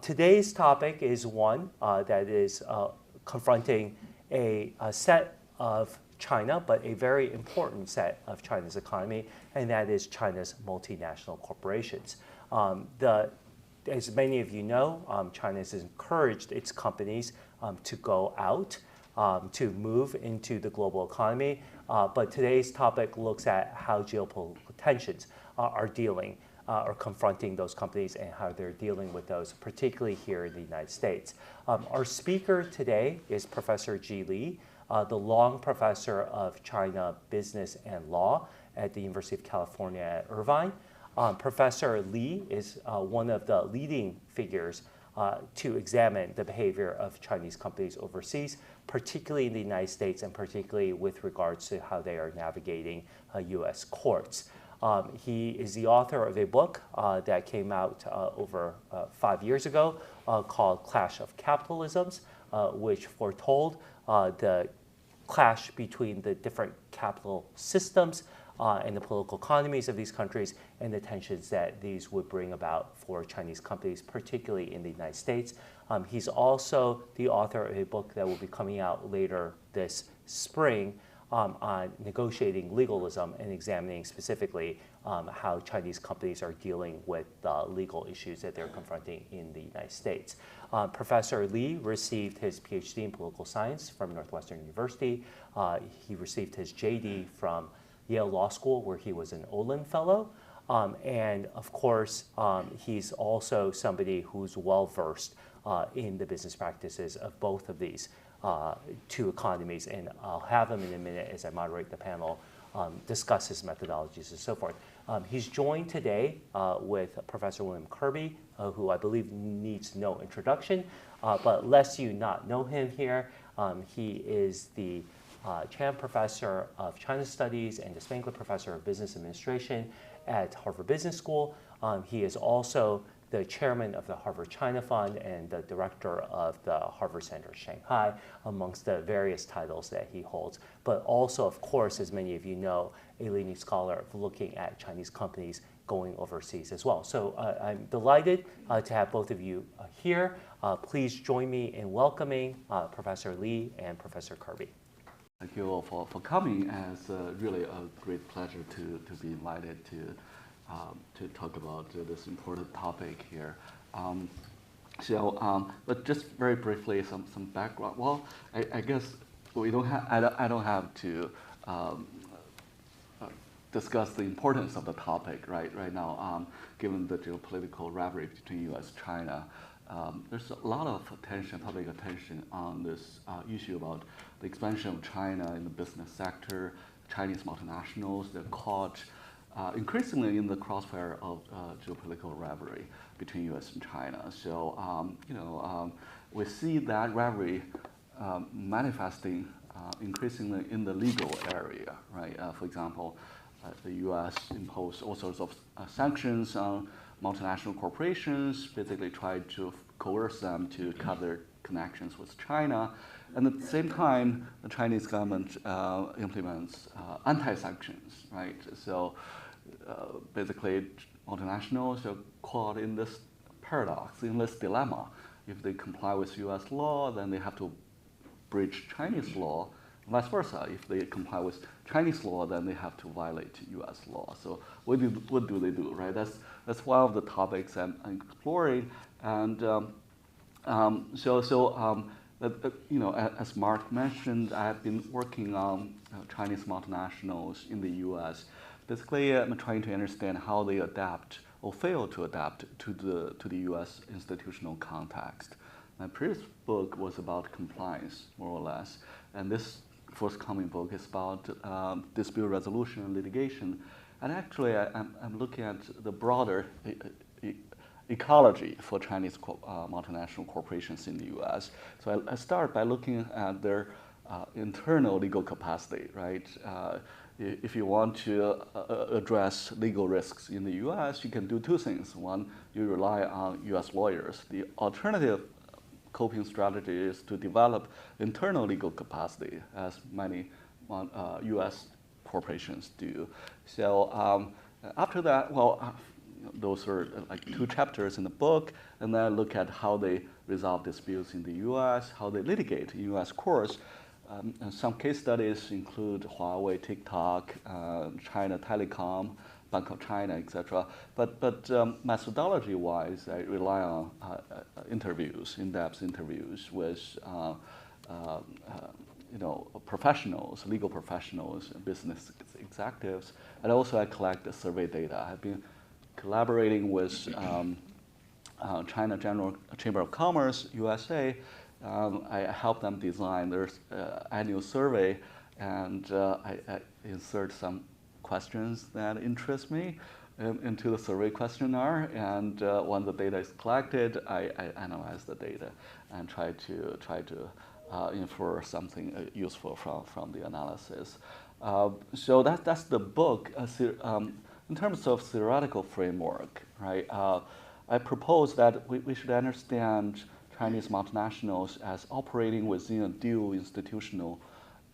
Today's topic is one that is confronting a set of China, but a very important set of China's economy, and that is China's multinational corporations. As many of you know, China has encouraged its companies to go out, to move into the global economy. But today's topic looks at how geopolitical tensions are dealing or confronting those companies and how they're dealing with those, particularly here in the United States. Our speaker today is Professor Ji Li, the Long Professor of China Business and Law at the University of California at Irvine. Professor Li is one of the leading figures to examine the behavior of Chinese companies overseas, particularly in the United States and particularly with regards to how they are navigating U.S. courts. He is the author of a book that came out over 5 years ago called Clash of Capitalisms, which foretold the clash between the different capital systems and the political economies of these countries and the tensions that these would bring about for Chinese companies, particularly in the United States. He's also the author of a book that will be coming out later this spring on negotiating legalism and examining specifically how Chinese companies are dealing with the legal issues that they're confronting in the United States. Professor Li received his PhD in political science from Northwestern University. He received his JD from Yale Law School, where he was an Olin Fellow. And of course, he's also somebody who's well-versed in the business practices of both of these two economies. And I'll have him in a minute as I moderate the panel discuss his methodologies and so forth. He's joined today with Professor William Kirby, who I believe needs no introduction. But lest you not know him here, he is the Chan Professor of China Studies and the Spangler Professor of Business Administration at Harvard Business School. He is also the chairman of the Harvard China Fund and the director of the Harvard Center Shanghai, amongst the various titles that he holds. But also, of course, as many of you know, a leading scholar of looking at Chinese companies going overseas as well. So I'm delighted to have both of you here. Please join me in welcoming Professor Li and Professor Kirby. Thank you all for coming. It's really a great pleasure to be invited to talk about this important topic here. But just very briefly, some background. Well, I guess we don't have. I don't have to discuss the importance of the topic right now. Given the geopolitical rivalry between U.S. and China, there's a lot of attention, public attention on this issue about the expansion of China in the business sector. Chinese multinationals, they're caught increasingly in the crossfire of geopolitical rivalry between U.S. and China. So, we see that rivalry manifesting increasingly in the legal area, right? For example, the U.S. imposed all sorts of sanctions on multinational corporations, basically tried to coerce them to cut their connections with China. And at the same time, the Chinese government implements anti-sanctions, right? So basically, multinationals are caught in this paradox, in this dilemma. If they comply with U.S. law, then they have to breach Chinese law. Vice versa, if they comply with Chinese law, then they have to violate U.S. law. So what do they do, right? That's one of the topics I'm exploring. And as Mark mentioned, I've been working on Chinese multinationals in the U.S. Basically, I'm trying to understand how they adapt or fail to adapt to the U.S. institutional context. My previous book was about compliance, more or less, and this forthcoming book is about dispute resolution and litigation. And actually, I'm looking at the broader ecology for Chinese multinational corporations in the U.S. So I start by looking at their internal legal capacity, right? If you want to address legal risks in the U.S., you can do two things. One, you rely on U.S. lawyers. The alternative coping strategy is to develop internal legal capacity, as many U.S. corporations do. So after that, those are like 2 chapters in the book, and then I look at how they resolve disputes in the U.S., how they litigate in U.S. courts. And some case studies include Huawei, TikTok, China Telecom, Bank of China, etc. But methodology-wise, I rely on interviews, in-depth interviews with professionals, legal professionals, business executives, and also I collect the survey data. I've been collaborating with China General Chamber of Commerce, USA. I help them design their annual survey, and I insert some questions that interest me into the survey questionnaire. And when the data is collected, I analyze the data and try to infer something useful from the analysis. So that's the book. In terms of theoretical framework, right? I propose that we should understand Chinese multinationals as operating within a dual institutional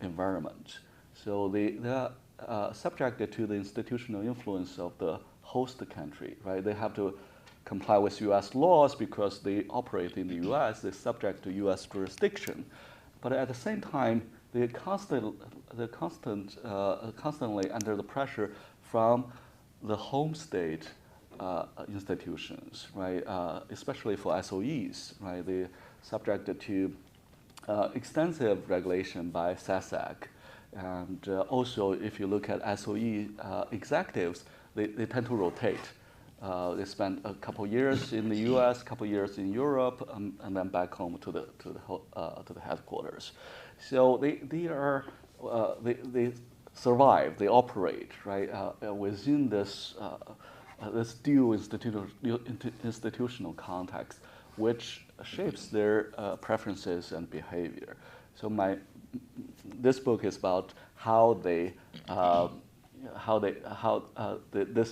environment. So they are subjected to the institutional influence of the host country, right? They have to comply with U.S. laws because they operate in the U.S. They're subject to U.S. jurisdiction, but at the same time, they're constantly under the pressure from the home state institutions, right? Especially for SOEs, right? They're subjected to extensive regulation by SASAC. And also, if you look at SOE executives, they tend to rotate. They spend a couple years in the U.S., a couple years in Europe, and then back home to the headquarters. So they survive, they operate, right, within this this dual institutional context, which shapes their preferences and behavior. So this book is about how this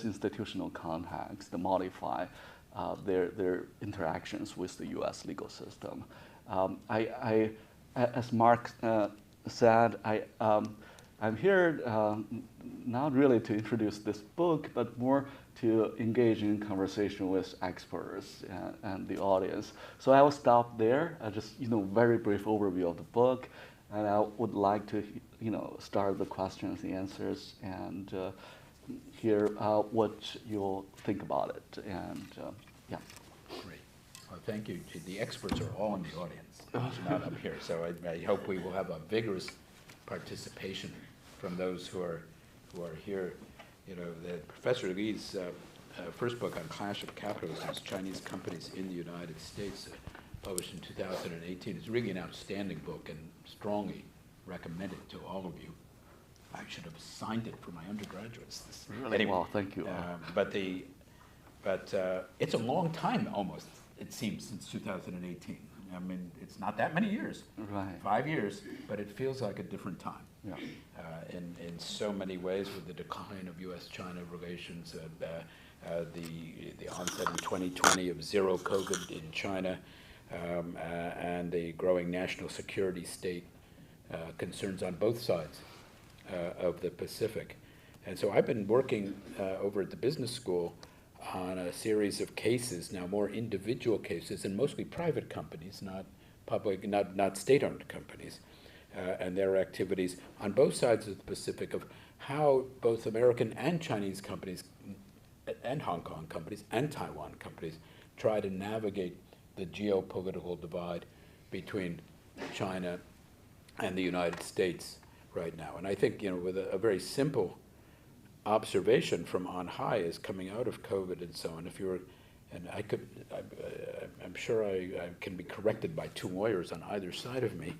institutional context modify their interactions with the U.S. legal system. As Mark said, I'm here not really to introduce this book, but more to engage in conversation with experts and the audience. So I will stop there. Just very brief overview of the book, and I would like to start the questions and answers and hear what you'll think about it. And yeah. Great. Well, thank you. The experts are all in the audience, not up here. So I hope we will have a vigorous participation from those who are here. Professor Li's first book on Clash of Capitalism, Chinese Companies in the United States, published in 2018, is really an outstanding book and strongly recommended to all of you. I should have signed it for my undergraduates. Anyway, well, thank you. But it's a long time almost, it seems, since 2018. I mean, it's not that many years, right. 5 years, but it feels like a different time. Yeah. In so many ways, with the decline of U.S.-China relations, the onset in 2020 of zero COVID in China, and the growing national security state concerns on both sides of the Pacific. And so I've been working over at the business school on a series of cases, now more individual cases, and mostly private companies, not public, not state-owned companies, and their activities on both sides of the Pacific, of how both American and Chinese companies, and Hong Kong companies, and Taiwan companies try to navigate the geopolitical divide between China and the United States right now. And I think, with a very simple observation from on high is coming out of COVID and so on. If you're, and I'm sure I can be corrected by two lawyers on either side of me,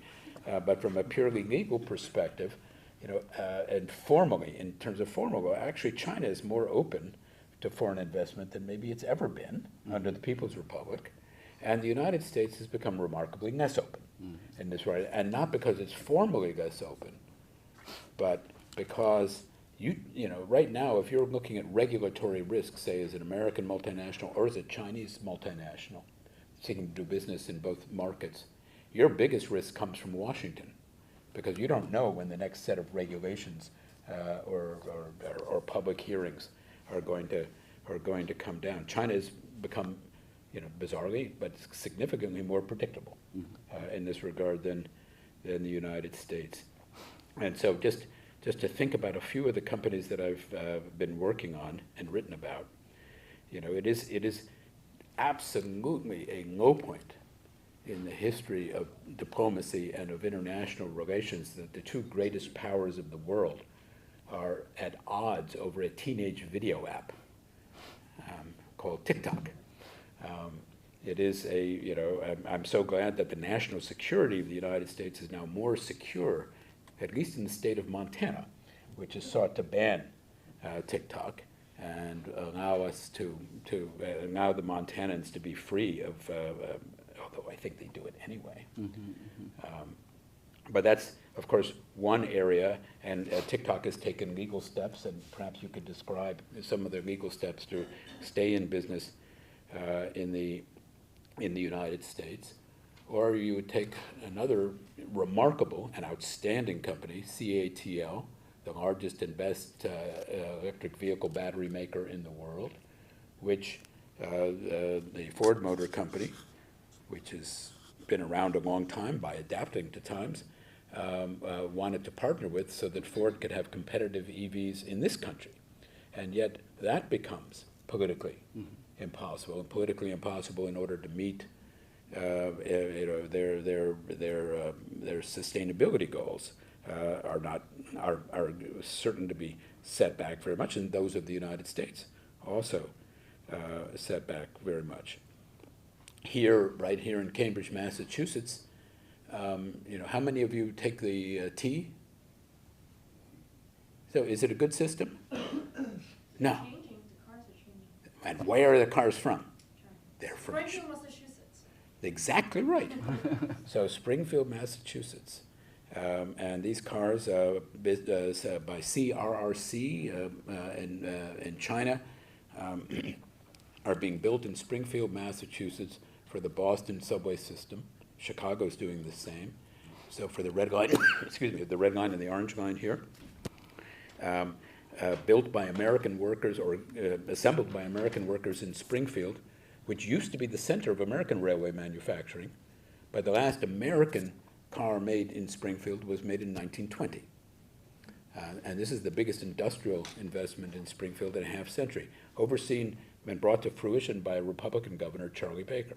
but from a purely legal perspective, and formally, in terms of formal law, actually China is more open to foreign investment than maybe it's ever been under the People's Republic, and the United States has become remarkably less open in this right, and not because it's formally less open, but because right now, if you're looking at regulatory risks, say as an American multinational or as a Chinese multinational seeking to do business in both markets, your biggest risk comes from Washington, because you don't know when the next set of regulations or public hearings are going are going to come down. China has become, bizarrely, but significantly more predictable in this regard than the United States. And so just to think about a few of the companies that I've been working on and written about, it is absolutely a low point in the history of diplomacy and of international relations that the two greatest powers of the world are at odds over a teenage video app called TikTok. It is I'm so glad that the national security of the United States is now more secure, at least in the state of Montana, which has sought to ban TikTok and allow us to allow the Montanans to be free of, although I think they do it anyway. But that's, of course, one area, and TikTok has taken legal steps, and perhaps you could describe some of their legal steps to stay in business in the United States. Or you would take another remarkable and outstanding company, CATL, the largest and best electric vehicle battery maker in the world, which the Ford Motor Company, which has been around a long time by adapting to times, wanted to partner with so that Ford could have competitive EVs in this country. And yet that becomes politically impossible, and politically impossible in order to meet their sustainability goals are certain to be set back very much, and those of the United States also set back very much. Right here in Cambridge, Massachusetts, how many of you take the T? So is it a good system? No. Changing. The cars are changing. And where are the cars from? China. They're from Springfield, Massachusetts. Exactly right. So Springfield, Massachusetts. And these cars by CRRC in China are being built in Springfield, Massachusetts for the Boston subway system. Chicago's doing the same. So for the red line, excuse me, the red line and the orange line here, built by American workers or assembled by American workers in Springfield, which used to be the center of American railway manufacturing. But the last American car made in Springfield was made in 1920. And this is the biggest industrial investment in Springfield in a half century, overseen and brought to fruition by a Republican governor, Charlie Baker.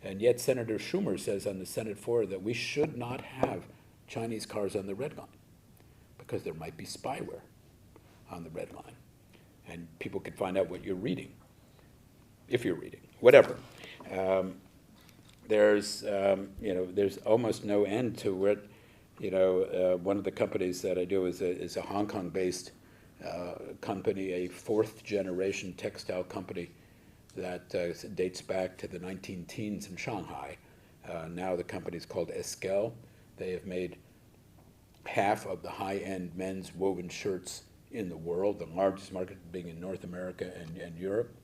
And yet Senator Schumer says on the Senate floor that we should not have Chinese cars on the red line because there might be spyware on the red line. And people could find out what you're reading, if you're reading, whatever. There's almost no end to what, one of the companies that I do is a Hong Kong-based company, a fourth-generation textile company that dates back to the 19-teens in Shanghai. Now the company is called Esquel. They have made half of the high-end men's woven shirts in the world, the largest market being in North America and Europe.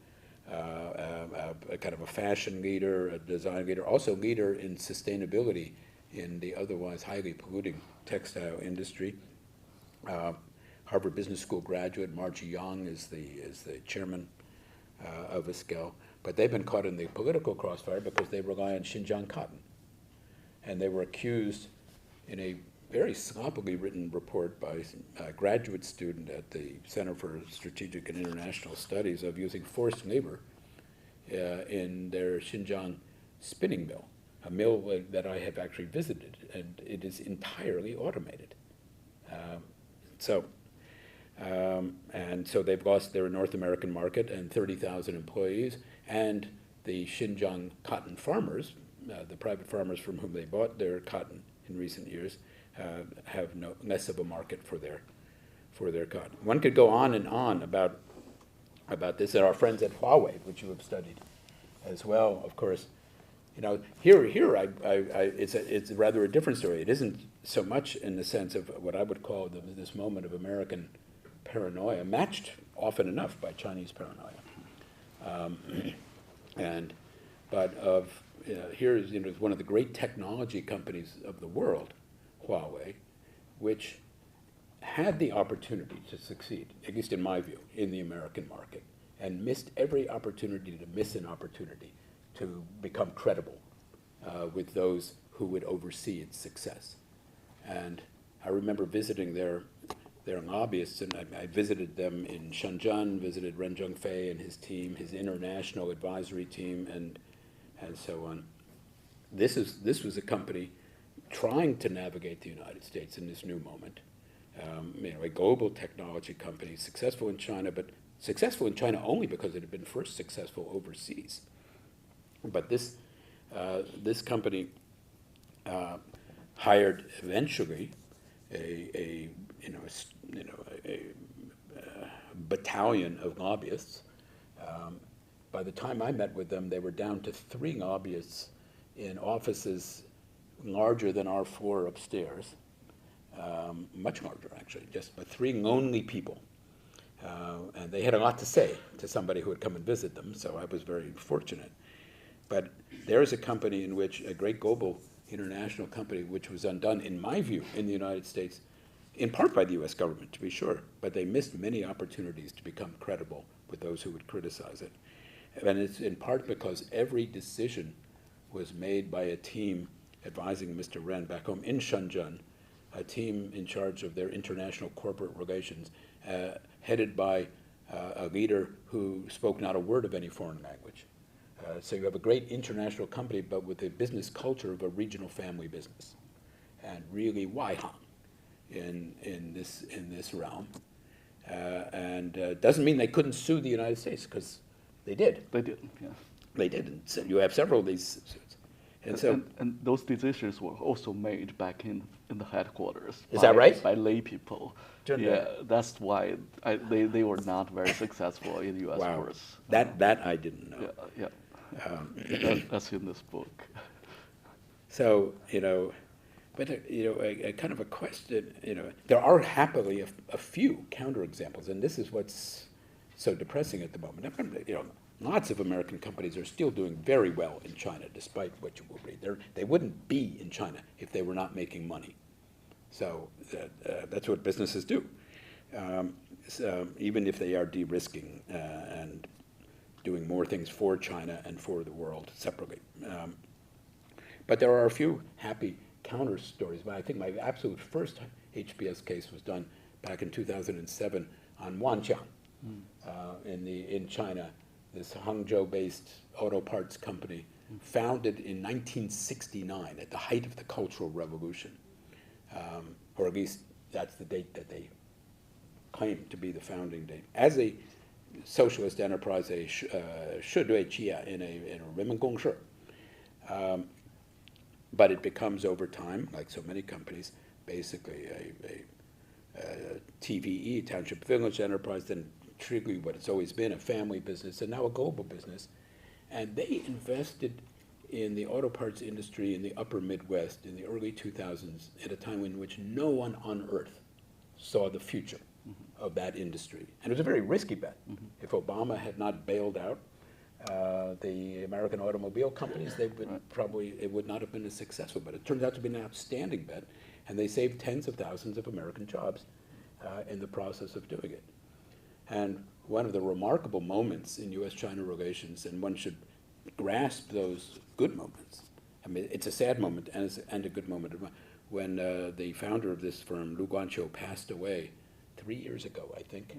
A kind of a fashion leader, a design leader, also leader in sustainability in the otherwise highly polluting textile industry. Harvard Business School graduate Margie Young is the chairman of Esquel, but they've been caught in the political crossfire because they rely on Xinjiang cotton. And they were accused in a very sloppily written report by a graduate student at the Center for Strategic and International Studies of using forced labor in their Xinjiang spinning mill, a mill that I have actually visited, and it is entirely automated. And so they've lost their North American market and 30,000 employees, and the Xinjiang cotton farmers, the private farmers from whom they bought their cotton in recent years, have less of a market for their cotton. One could go on and on about this, and our friends at Huawei, which you have studied as well, of course. Here, it's rather a different story. It isn't so much in the sense of what I would call this moment of American paranoia, matched often enough by Chinese paranoia. Here is one of the great technology companies of the world, Huawei, which had the opportunity to succeed, at least in my view, in the American market, and missed every opportunity to miss an opportunity to become credible with those who would oversee its success. And I remember visiting their lobbyists, and I visited them in Shenzhen, visited Ren Zhengfei and his team, his international advisory team, and so on. This was a company trying to navigate the United States in this new moment. A global technology company, successful in China, but successful in China only because it had been first successful overseas. But this company hired eventually a battalion of lobbyists. By the time I met with them, they were down to 3 lobbyists in offices larger than our floor upstairs, much larger actually, but 3 lonely people. And they had a lot to say to somebody who had come and visit them, so I was very fortunate. But there is a company in which, a great global international company, which was undone, in my view, in the United States, in part by the US government, to be sure, but they missed many opportunities to become credible with those who would criticize it. And it's in part because every decision was made by a team advising Mr. Ren back home in Shenzhen, a team in charge of their international corporate relations, headed by a leader who spoke not a word of any foreign language. So you have a great international company, but with a business culture of a regional family business, and really Waihang in this realm. And doesn't mean they couldn't sue the United States, because they did. They did, yeah. They did. And so you have several of these suits. And those decisions were also made back in the headquarters. Is that right? By lay people. Yeah, that's why they were not very successful in the U.S. Wow. courts. That I didn't know. Yeah. That's in this book. So, but a kind of a question, there are happily a few counterexamples, and this is what's so depressing at the moment. Lots of American companies are still doing very well in China, despite what you will read. They wouldn't be in China if they were not making money. So that's what businesses do. So even if they are de-risking and doing more things for China and for the world separately. But there are a few happy counter stories. But I think my absolute first HBS case was done back in 2007 on Wanjiang in China. This Hangzhou-based auto parts company, founded in 1969 at the height of the Cultural Revolution, or at least that's the date that they claim to be the founding date, as a socialist enterprise, a 社对企业 in a 人民公社. But it becomes over time, like so many companies, basically a TVE, Township Village enterprise, then truly what it's always been, a family business, and now a global business. And they invested in the auto parts industry in the upper Midwest in the early 2000s at a time in which no one on earth saw the future of that industry. And it was a very risky bet. If Obama had not bailed out the American automobile companies, they would it would not have been as successful. But it turned out to be an outstanding bet, and they saved tens of thousands of American jobs in the process of doing it. And one of the remarkable moments in U.S.-China relations, and one should grasp those good moments. I mean, it's a sad moment and a good moment. When the founder of this firm, Lu Guanqiu, passed away 3 years ago, I think,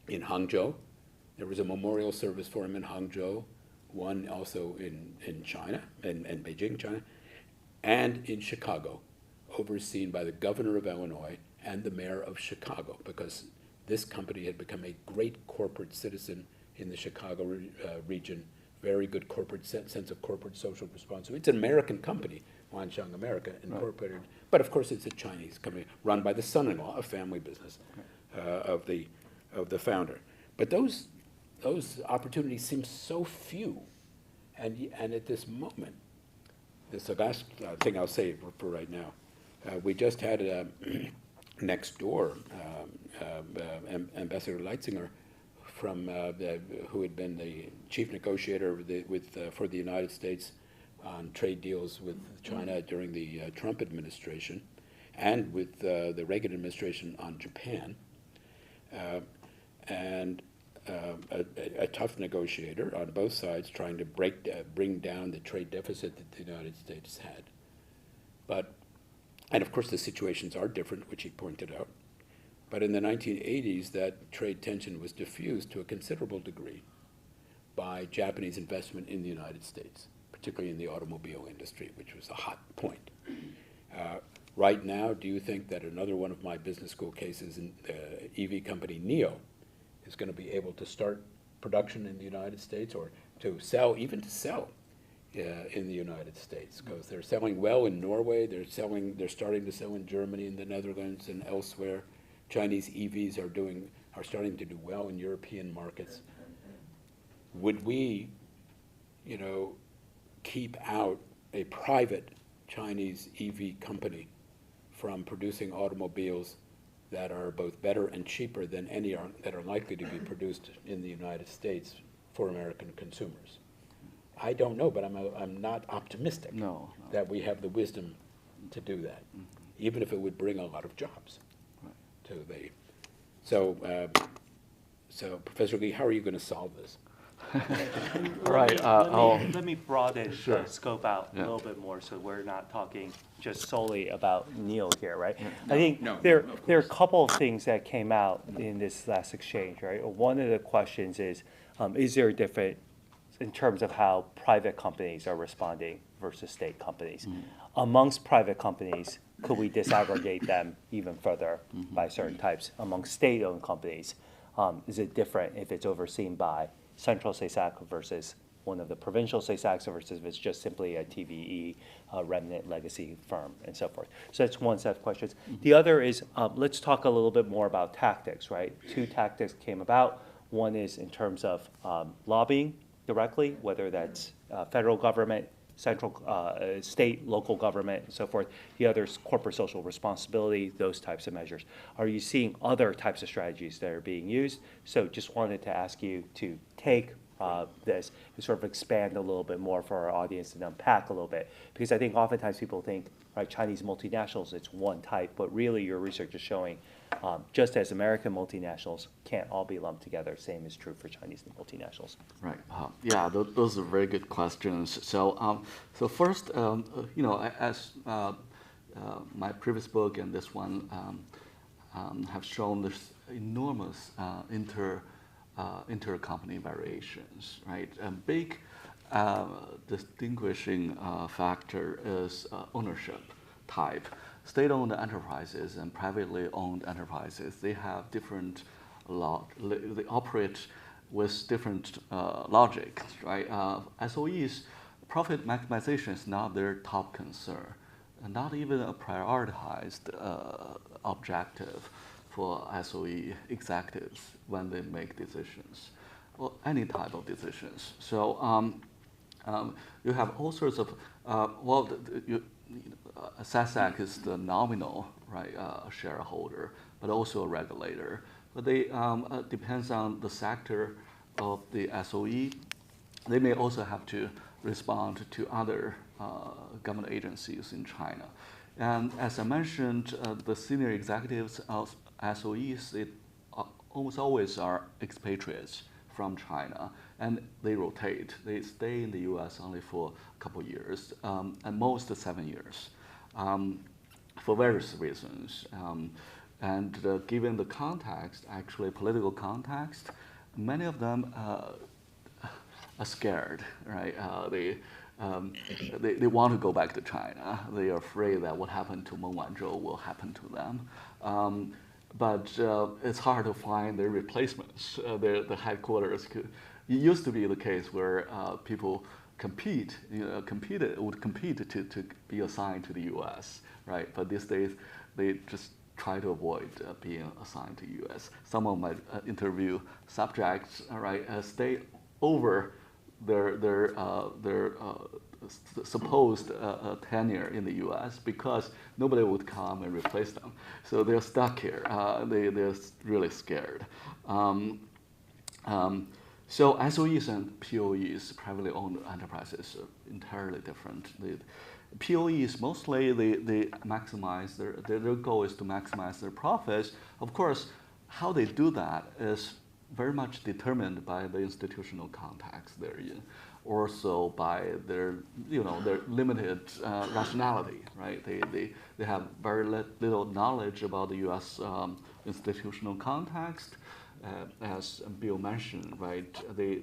in Hangzhou. There was a memorial service for him in Hangzhou, one also in China, in Beijing, China, and in Chicago, overseen by the governor of Illinois and the mayor of Chicago, because this company had become a great corporate citizen in the Chicago region, very good corporate sense of corporate social responsibility. It's an American company, Wanxiang America, incorporated, but of course it's a Chinese company run by the son-in-law, a family business of the founder. But those opportunities seem so few, and at this moment, this is the last thing I'll say for right now. We just had next door Ambassador Leitzinger from who had been the chief negotiator for the United States on trade deals with China during the Trump administration, and with the Reagan administration on Japan, and a tough negotiator on both sides, trying to bring down the trade deficit that the United States had. And of course the situations are different, which he pointed out. But in the 1980s, that trade tension was diffused to a considerable degree by Japanese investment in the United States, particularly in the automobile industry, which was a hot point. Right now, do you think that another one of my business school cases, in EV company NIO, is going to be able to start production in the United States, or to sell, even to sell in the United States? Because they're selling well in Norway, they're starting to sell in Germany, in the Netherlands, and elsewhere. Chinese EVs are starting to do well in European markets. Would we, keep out a private Chinese EV company from producing automobiles that are both better and cheaper than any that are likely to be produced in the United States for American consumers? I don't know, but I'm not optimistic that we have the wisdom to do that, even if it would bring a lot of jobs to the. So Professor Lee, how are you going to solve this? Right. Let me broaden the scope out a little bit more, so we're not talking just solely about NIO here, right? I think there are a couple of things that came out in this last exchange, right? One of the questions is there a difference in terms of how private companies are responding versus state companies? Amongst private companies, could we disaggregate them even further by certain types? Among state-owned companies, is it different if it's overseen by central SASAC versus one of the provincial SASACs versus if it's just simply a TVE, remnant legacy firm, and so forth? So that's one set of questions. The other is, let's talk a little bit more about tactics, right? Two tactics came about. One is in terms of lobbying directly, whether that's federal government, central, state, local government, and so forth. The other is corporate social responsibility, those types of measures. Are you seeing other types of strategies that are being used? So just wanted to ask you to take this and sort of expand a little bit more for our audience and unpack a little bit. Because I think oftentimes people think, right, Chinese multinationals, it's one type, but really your research is showing just as American multinationals can't all be lumped together, same is true for Chinese multinationals. Right. Yeah, those are very good questions. So, first, as my previous book and this one have shown, there's enormous intercompany variations, right? A big distinguishing factor is ownership type. State-owned enterprises and privately owned enterprises, they have different they operate with different logic, right? SOEs, profit maximization is not their top concern, and not even a prioritized objective for SOE executives when they make decisions, or any type of decisions. So you have all sorts of, SASAC is the nominal, right, shareholder, but also a regulator. But they depends on the sector of the SOE. They may also have to respond to other government agencies in China. And as I mentioned, the senior executives of SOEs, they almost always are expatriates from China, and they rotate. They stay in the U.S. only for a couple years, at most 7 years, for various reasons. And given the context, actually political context, many of them are scared, right? They want to go back to China. They are afraid that what happened to Meng Wanzhou will happen to them. But it's hard to find their replacements. The headquarters it used to be the case where people would compete to be assigned to the U.S., right? But these days, they just try to avoid being assigned to U.S. Some of my interview subjects, right, stay over their supposed tenure in the U.S. because nobody would come and replace them. So they're stuck here. They're really scared. So SOEs and POEs, privately owned enterprises, are entirely different. POEs, mostly they maximize their goal is to maximize their profits. Of course, how they do that is very much determined by the institutional context they're in, also by their, their limited rationality, right? They have very little knowledge about the U.S. Institutional context, as Bill mentioned, right? They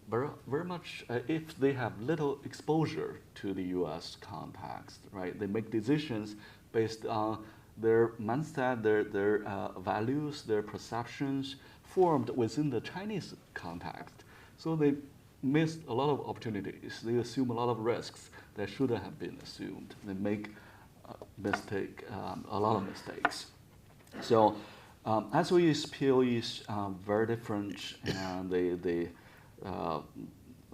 very much, if they have little exposure to the U.S. context, right? They make decisions based on their mindset, their values, their perceptions formed within the Chinese context. So they missed a lot of opportunities. They assume a lot of risks that shouldn't have been assumed. They make a lot of mistakes. So SOEs, POEs are very different, and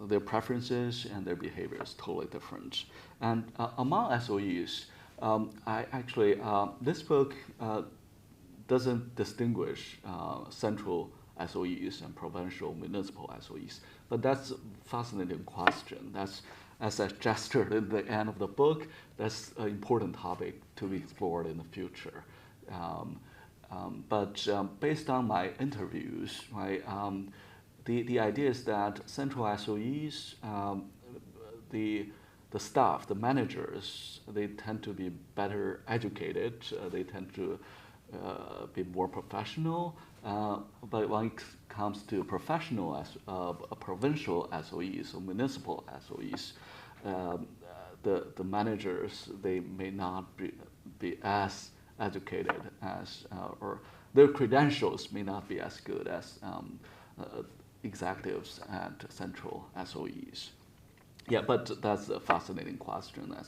their preferences and their behavior is totally different. And among SOEs, this book doesn't distinguish central SOEs and provincial municipal SOEs, but that's a fascinating question. That's, as I gestured at the end of the book, that's an important topic to be explored in the future. But based on my interviews, right, the idea is that central SOEs, the staff, the managers, they tend to be better educated. They tend to be more professional. But when it comes to provincial SOEs or municipal SOEs, the managers, they may not be as educated as, or their credentials may not be as good as executives at central SOEs. Yeah, but that's a fascinating question that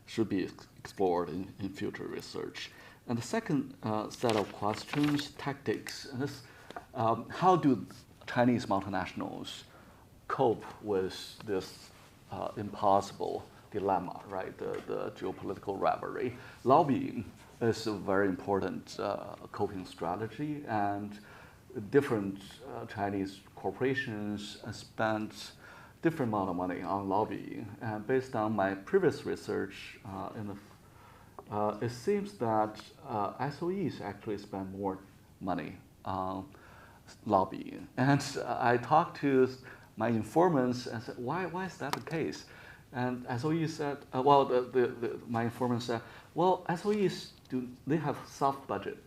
should be explored in future research. And the second set of questions, tactics. This, how do Chinese multinationals cope with this impossible dilemma, right? The geopolitical rivalry. Lobbying is a very important coping strategy, and different Chinese corporations spend different amount of money on lobbying. And based on my previous research, it seems that SOEs actually spend more money on lobbying. And I talked to my informants and said, why is that the case? And SOEs said, my informant said, well, SOEs they have soft budget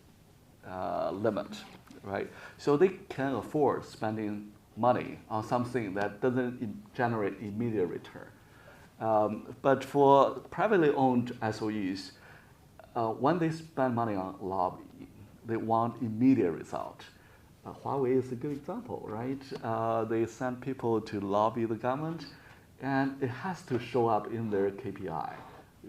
limit, right? So they can afford spending money on something that doesn't generate immediate return. But for privately owned SOEs, when they spend money on lobbying, they want immediate result. Huawei is a good example, right? They send people to lobby the government, and it has to show up in their KPI,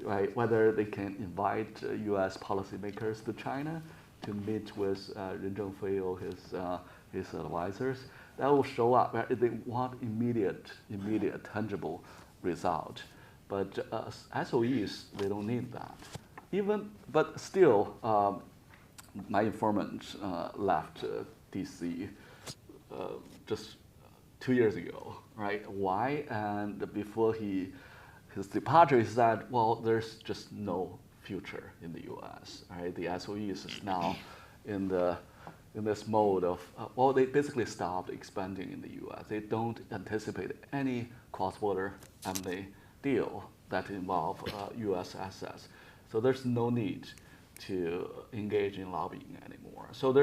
right? Whether they can invite U.S. policymakers to China to meet with Ren Zhengfei or his advisors, that will show up. Right? They want immediate, tangible result. But SOEs, they don't need that. But still, my informant left DC just 2 years ago, right? Why? And before his departure, he said, well, there's just no future in the U.S. Right? The SOEs is now in this mode of, they basically stopped expanding in the U.S. They don't anticipate any cross-border M&A deal that involve U.S. assets. So there's no need to engage in lobbying anymore. So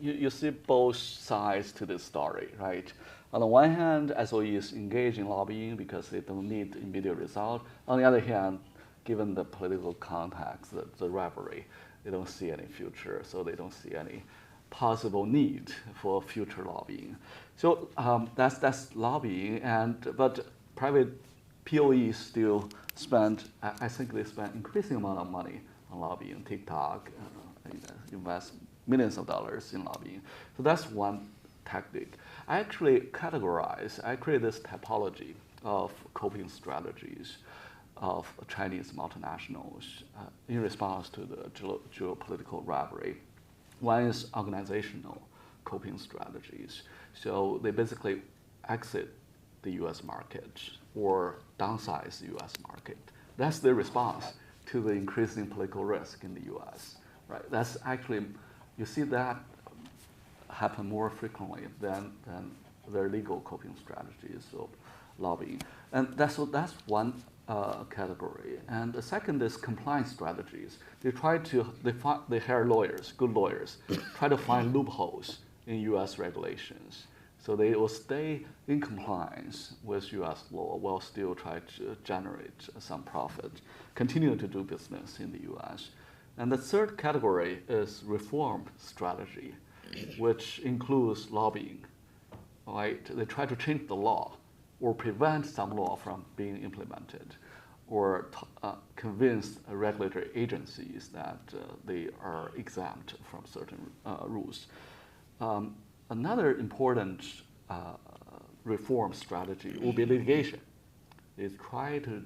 you see both sides to this story, right? On the one hand, SOEs engage in lobbying because they don't need immediate result. On the other hand, given the political context, the rivalry, they don't see any future, so they don't see any possible need for future lobbying. So that's lobbying, but private POEs still spend, I think they spend increasing amount of money on lobbying. TikTok invest millions of dollars in lobbying. So that's one tactic. I actually I create this typology of coping strategies of Chinese multinationals in response to the geopolitical rivalry. One is organizational coping strategies. So they basically exit the US market or downsize the US market. That's their response to the increasing political risk in the US, right? That's actually, you see that happen more frequently than their legal coping strategies of lobbying. And that's one category. And the second is compliance strategies. They hire lawyers, good lawyers, try to find loopholes in U.S. regulations. So they will stay in compliance with U.S. law while still try to generate some profit, continue to do business in the U.S. And the third category is reform strategy, which includes lobbying. Right? They try to change the law or prevent some law from being implemented, or convince regulatory agencies that they are exempt from certain rules. Another important reform strategy will be litigation. They try to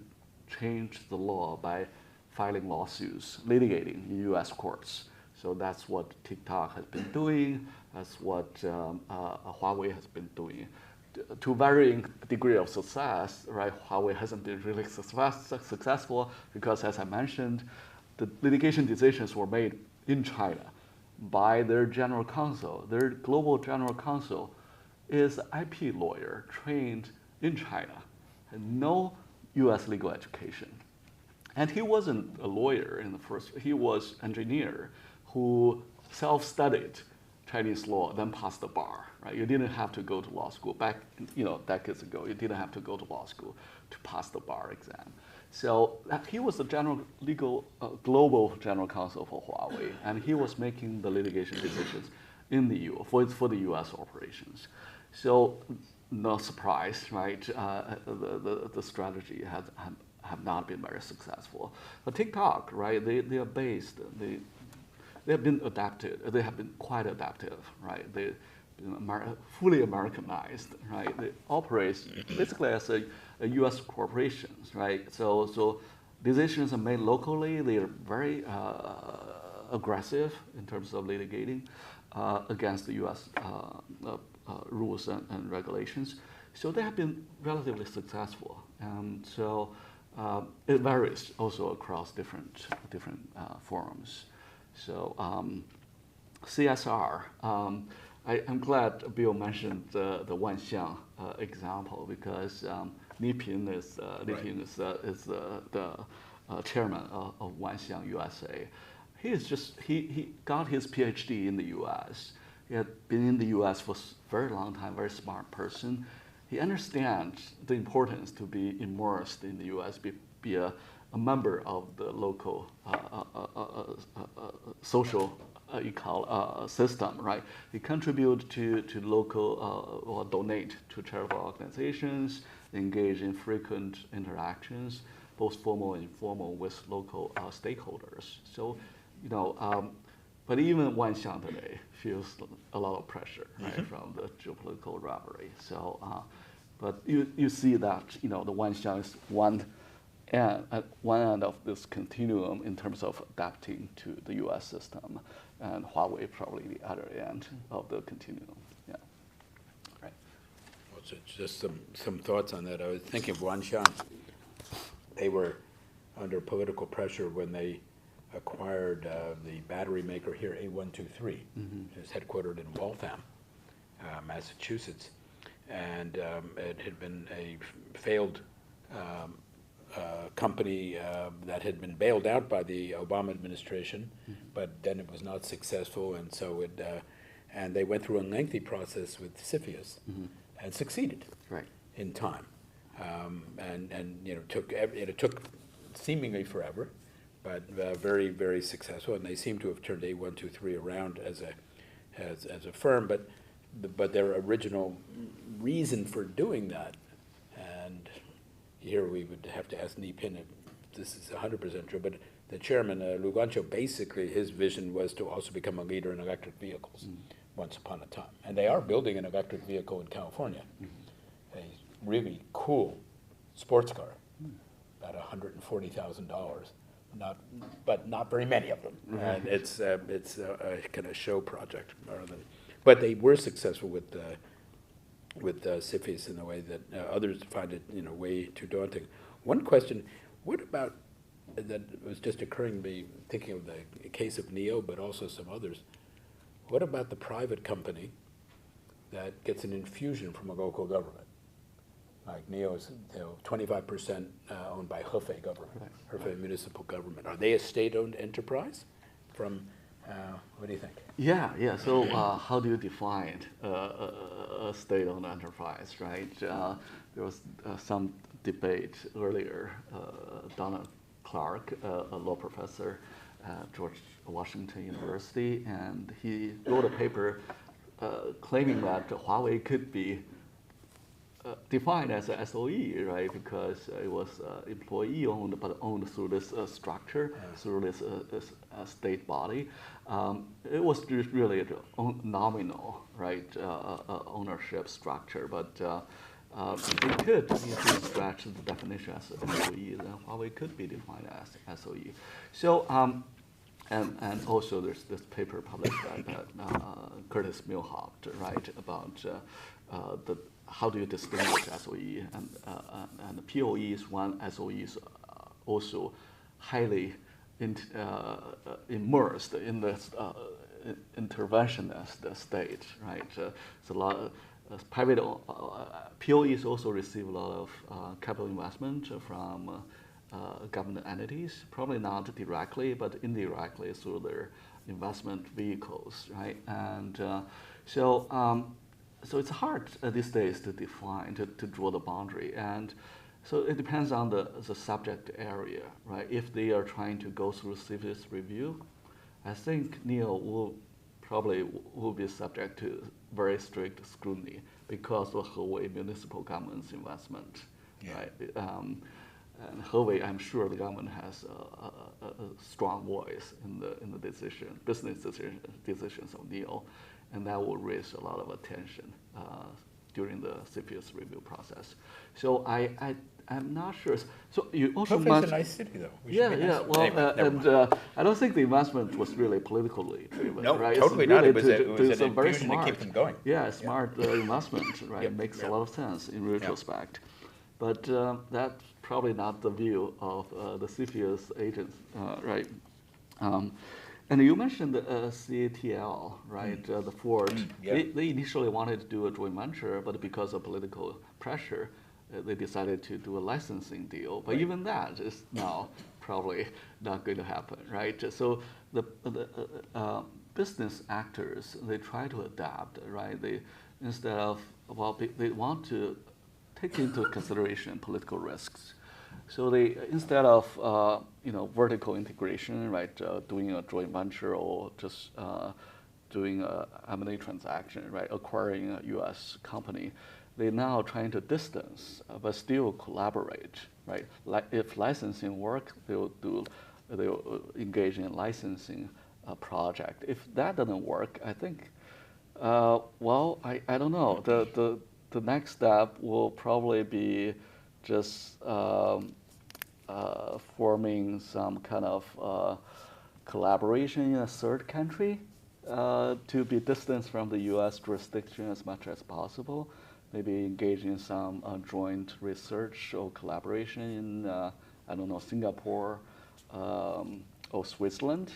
change the law by filing lawsuits, litigating in U.S. courts. So that's what TikTok has been doing. That's what Huawei has been doing. To varying degree of success, right? Huawei hasn't been really successful because, as I mentioned, the litigation decisions were made in China by their general counsel. Their global general counsel is an IP lawyer trained in China, and no U.S. legal education. And he wasn't a lawyer in the first. He was an engineer who self-studied Chinese law, then passed the bar. Right? You didn't have to go to law school back, decades ago. You didn't have to go to law school to pass the bar exam. So he was the global general counsel for Huawei, and he was making the litigation decisions in the EU for the U.S. operations. So no surprise, right? The strategy have not been very successful. But TikTok, right? They are based. They have been adapted. They have been quite adaptive, right? They fully Americanized, right? They operate basically as a U.S. corporations, right? So decisions are made locally. They are very aggressive in terms of litigating against the U.S. Rules and regulations. So they have been relatively successful, and so it varies also across different forums. So CSR. I'm glad Bill mentioned the Wanxiang example, because Nipin is the chairman of Wanxiang USA. He got his PhD in the U.S. He had been in the U.S. for a very long time. Very smart person. He understands the importance to be immersed in the U.S. Be a member of the local social system, right? He contribute to local or donate to charitable organizations, engage in frequent interactions, both formal and informal, with local stakeholders. So, but even Wanxiang today feels a lot of pressure, right, from the geopolitical rivalry. So, but you see that the Wanxiang is at one end of this continuum in terms of adapting to the U.S. system, and Huawei probably the other end of the continuum. Yeah. Right. Well, so just some thoughts on that. I was thinking of Wanxiang. They were under political pressure when they acquired the battery maker here, A123. It was headquartered in Waltham, Massachusetts, and it had been a failed company that had been bailed out by the Obama administration, but then it was not successful, and so and they went through a lengthy process with CFIUS and succeeded in time, and it took seemingly forever, but very, very successful, and they seem to have turned A123 around as a firm, but their original reason for doing that, and here we would have to ask Nipin if this is 100% true, but the chairman, Lu Guanqiu, basically his vision was to also become a leader in electric vehicles once upon a time. And they are building an electric vehicle in California, a really cool sports car, about $140,000, but not very many of them. And it's a kind of show project rather than, but they were successful with CFIUS in a way that others find it way too daunting. One question, what about, that was just occurring to me, thinking of the case of NEO, but also some others, What about the private company that gets an infusion from a local government? Like NEO is 25% owned by Hefei government, Hefei municipal government. Are they a state-owned enterprise? From what do you think? Yeah. So how do you define a state-owned enterprise, right? There was some debate earlier. Donald Clark, a law professor at George Washington University, and he wrote a paper claiming that Huawei could be defined as a SOE, right? Because it was employee-owned, but owned through this structure, through this state body. It was just really a nominal, right, ownership structure, but it could, if you scratch the definition as SOE, then Huawei could be defined as SOE. So, and also there's this paper published by Curtis Milhaupt, right, about how do you distinguish SOE and the POEs, one SOE is also highly immersed in the interventionist state, right? It's a lot of private POEs also receive a lot of capital investment from government entities, probably not directly, but indirectly through their investment vehicles, right? And so it's hard these days to define, to draw the boundary. And so it depends on the subject area, right? If they are trying to go through CFIUS review, I think NEO will be subject to very strict scrutiny because of Hefei municipal government's investment, right? And Hefei, I'm sure the government has a strong voice in the business decisions of NEO, and that will raise a lot of attention during the CFIUS review process. So I'm not sure. So you also Hefei's a nice city, though. Yeah. Well, anyway, I don't think the investment was really politically driven. No, right? totally it's not. Really It was an very infusion smart. to keep them going. Yeah, smart investment, right? Yep, Makes a yep. lot of sense in retrospect. But that's probably not the view of the CFIUS agents, right? And you mentioned CATL, right? The Ford. They initially wanted to do a joint venture, but because of political pressure, they decided to do a licensing deal. But even that is now probably not going to happen, right? So the business actors, they try to adapt, right? They instead of they want to take into consideration political risks. So they, instead of vertical integration, right, doing a joint venture or just doing a M&A transaction, right, acquiring a U.S. company, they're now trying to distance, but still collaborate, right? Like if licensing work, they'll engage in licensing project. If that doesn't work, I think, I don't know. The next step will probably be just forming some kind of collaboration in a third country to be distanced from the U.S. jurisdiction as much as possible. Maybe engage in some joint research or collaboration in, Singapore or Switzerland.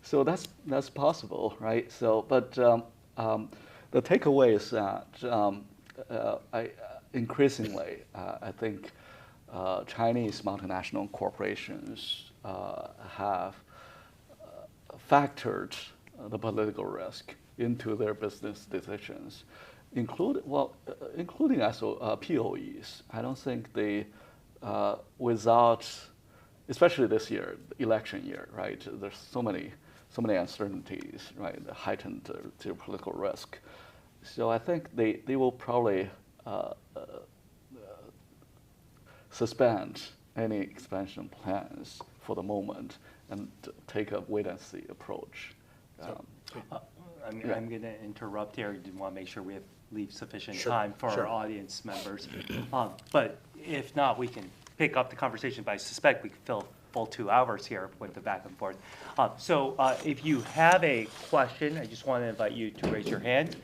So that's possible, right? So, but the takeaway is that increasingly, I think Chinese multinational corporations have factored the political risk into their business decisions, including POEs. I don't think they, without, especially this year, election year, right? There's so many uncertainties, right? The heightened geopolitical risk. So I think they will probably suspend any expansion plans for the moment and take a wait-and-see approach. I'm going to interrupt here. I want to make sure we leave sufficient time for our audience members. But if not, we can pick up the conversation, but I suspect we could fill full 2 hours here with the back and forth. So if you have a question, I just want to invite you to raise your hand.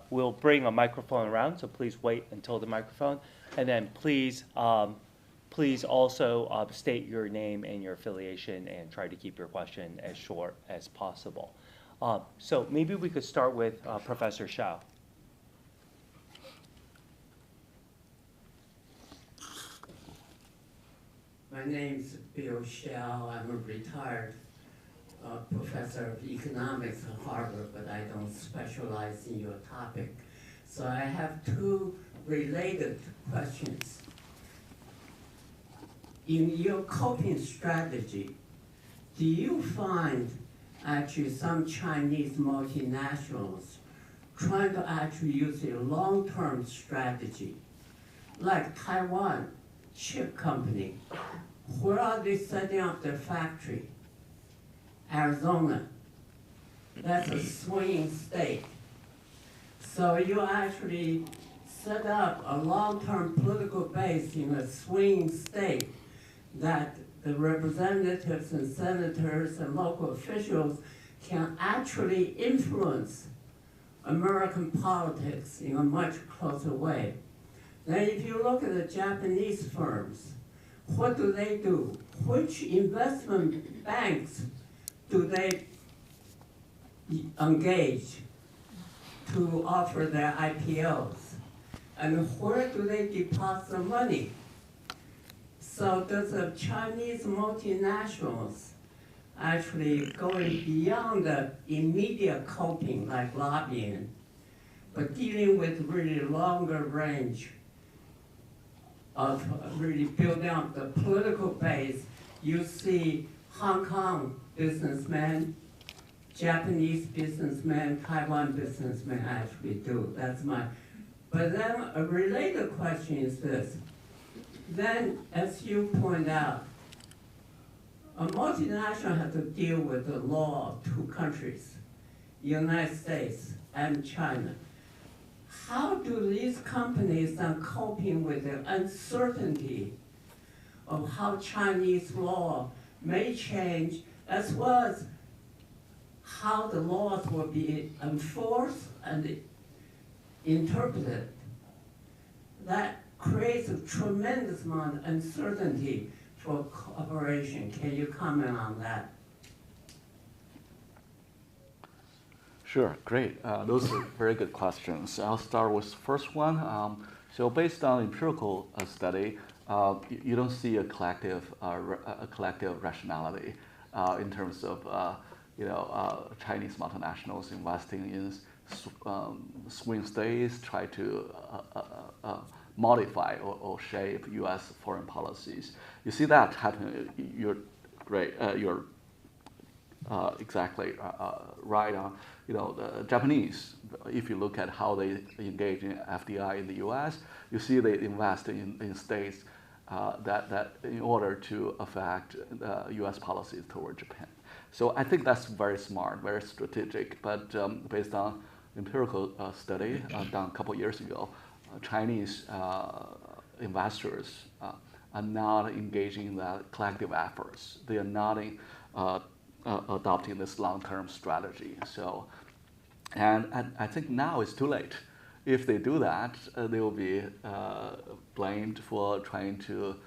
We'll bring a microphone around, so please wait until the microphone. And then please also state your name and your affiliation and try to keep your question as short as possible. So maybe we could start with Professor Shao. My name is Bill Shao. I'm a retired professor of economics at Harvard, but I don't specialize in your topic. So I have two related questions. In your coping strategy, do you find actually some Chinese multinationals trying to actually use a long-term strategy, like Taiwan chip company? Where are they setting up their factory? Arizona. That's a swing state. So you actually set up a long-term political base in a swing state that the representatives and senators and local officials can actually influence American politics in a much closer way. Then if you look at the Japanese firms, what do they do? Which investment banks do they engage to offer their IPOs? And where do they deposit the money? So does the Chinese multinationals actually going beyond the immediate coping like lobbying, but dealing with really longer range of really building up the political base? You see Hong Kong businessmen, Japanese businessmen, Taiwan businessmen actually do. That's my, but then a related question is this. Then, as you point out, a multinational has to deal with the law of two countries, United States and China. How do these companies are coping with the uncertainty of how Chinese law may change, as well as how the laws will be enforced and interpreted? That creates a tremendous amount of uncertainty for cooperation. Can you comment on that? Sure, great. Those are very good questions. I'll start with the first one. So based on empirical study, you don't see a collective rationality in terms of Chinese multinationals investing in swing states, try to modify or shape U.S. foreign policies. You see that happening. You're great. You're exactly right on. The Japanese, if you look at how they engage in FDI in the U.S., you see they invest in states that in order to affect U.S. policies toward Japan. So I think that's very smart, very strategic. But based on empirical study done a couple years ago, Chinese investors are not engaging in the collective efforts. They are not adopting this long-term strategy. So, and I think now it's too late. If they do that, they will be blamed for trying to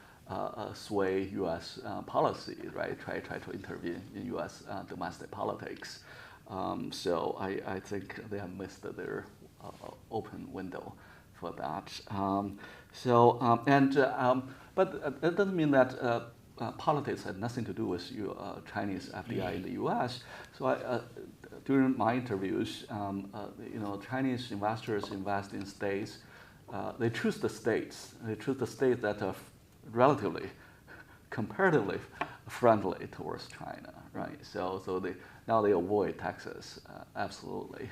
sway U.S. policy, right? Try to intervene in U.S. Domestic politics. So I think they have missed their open window for that. But that doesn't mean that politics had nothing to do with Chinese FDI in the U.S. So during my interviews, Chinese investors invest in states. They choose the states. They choose the states that are relatively, comparatively friendly towards China, right? So now they avoid Texas, absolutely.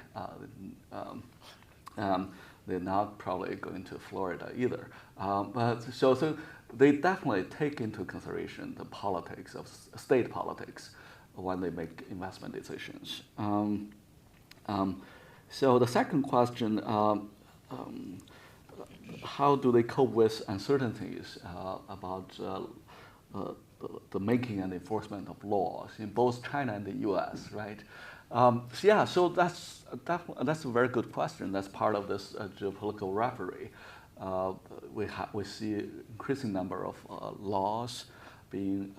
They're not probably going to Florida either. But so they definitely take into consideration the politics of state politics when they make investment decisions. So the second question, how do they cope with uncertainties about the making and enforcement of laws in both China and the U.S., right? So that's a very good question. That's part of this geopolitical referee. We see increasing number of laws being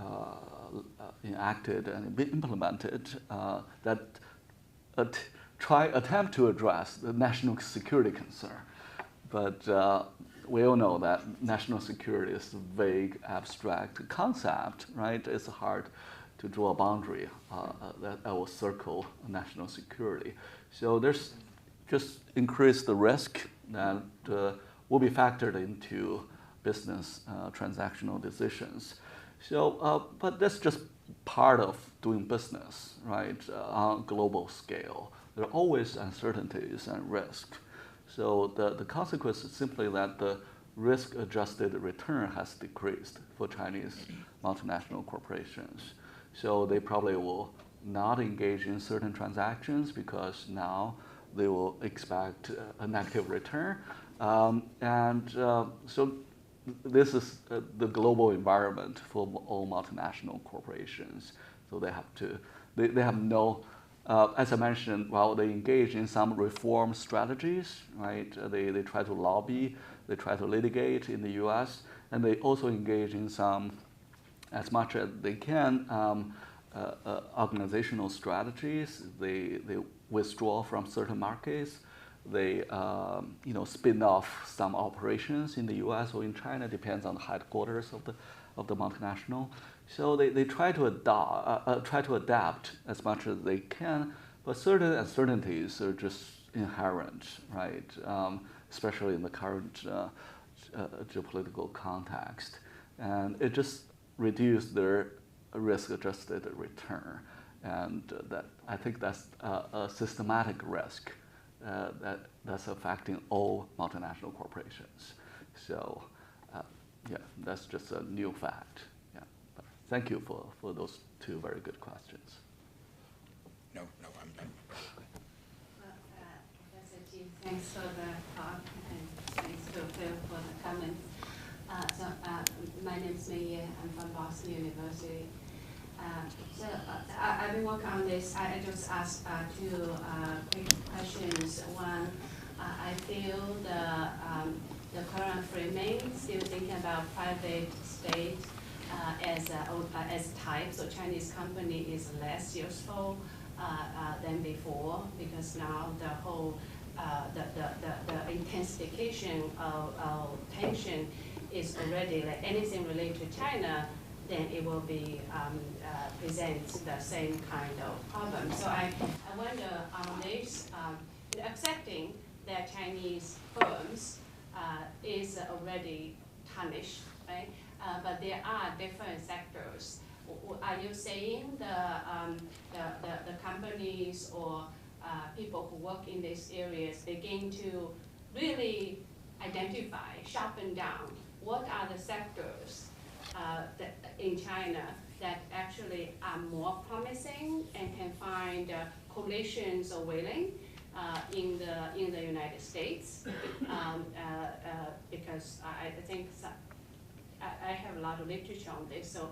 enacted and being implemented that attempt to address the national security concern. But we all know that national security is a vague, abstract concept, right? It's hard to draw a boundary that will circle national security. So there's just increased the risk that will be factored into business transactional decisions. So, but that's just part of doing business, right, on a global scale. There are always uncertainties and risk. So the consequence is simply that the risk-adjusted return has decreased for Chinese multinational corporations. So they probably will not engage in certain transactions because now they will expect a negative return. So this is the global environment for all multinational corporations. So they have no, as I mentioned, while they engage in some reform strategies, right? They try to lobby, they try to litigate in the US, and they also engage in some, as much as they can, organizational strategies. They withdraw from certain markets. They spin off some operations in the US or in China, depends on the headquarters of the multinational. So they try to adapt as much as they can, but certain uncertainties are just inherent, right? Especially in the current geopolitical context. And it just reduced their risk-adjusted return. And I think that's a systematic risk that's affecting all multinational corporations. So yeah, that's just a new fact. Yeah. But thank you for those two very good questions. No, I'm Professor Jim, thanks for the talk and thanks to Phil for the comments. My name is Mei. I'm from Boston University. I've been working on this. I just asked two quick questions. One, I feel the current framing still thinking about private state as type. So Chinese company is less useful than before because now the whole the intensification of tension is already like anything related to China, then it will be present the same kind of problem. So I wonder on this, accepting that Chinese firms is already tarnished, right? But there are different sectors. Are you saying the companies or people who work in these areas begin to really identify, sharpen down what are the sectors that in China that actually are more promising and can find coalitions or willing in the United States? Because I think I have a lot of literature on this. So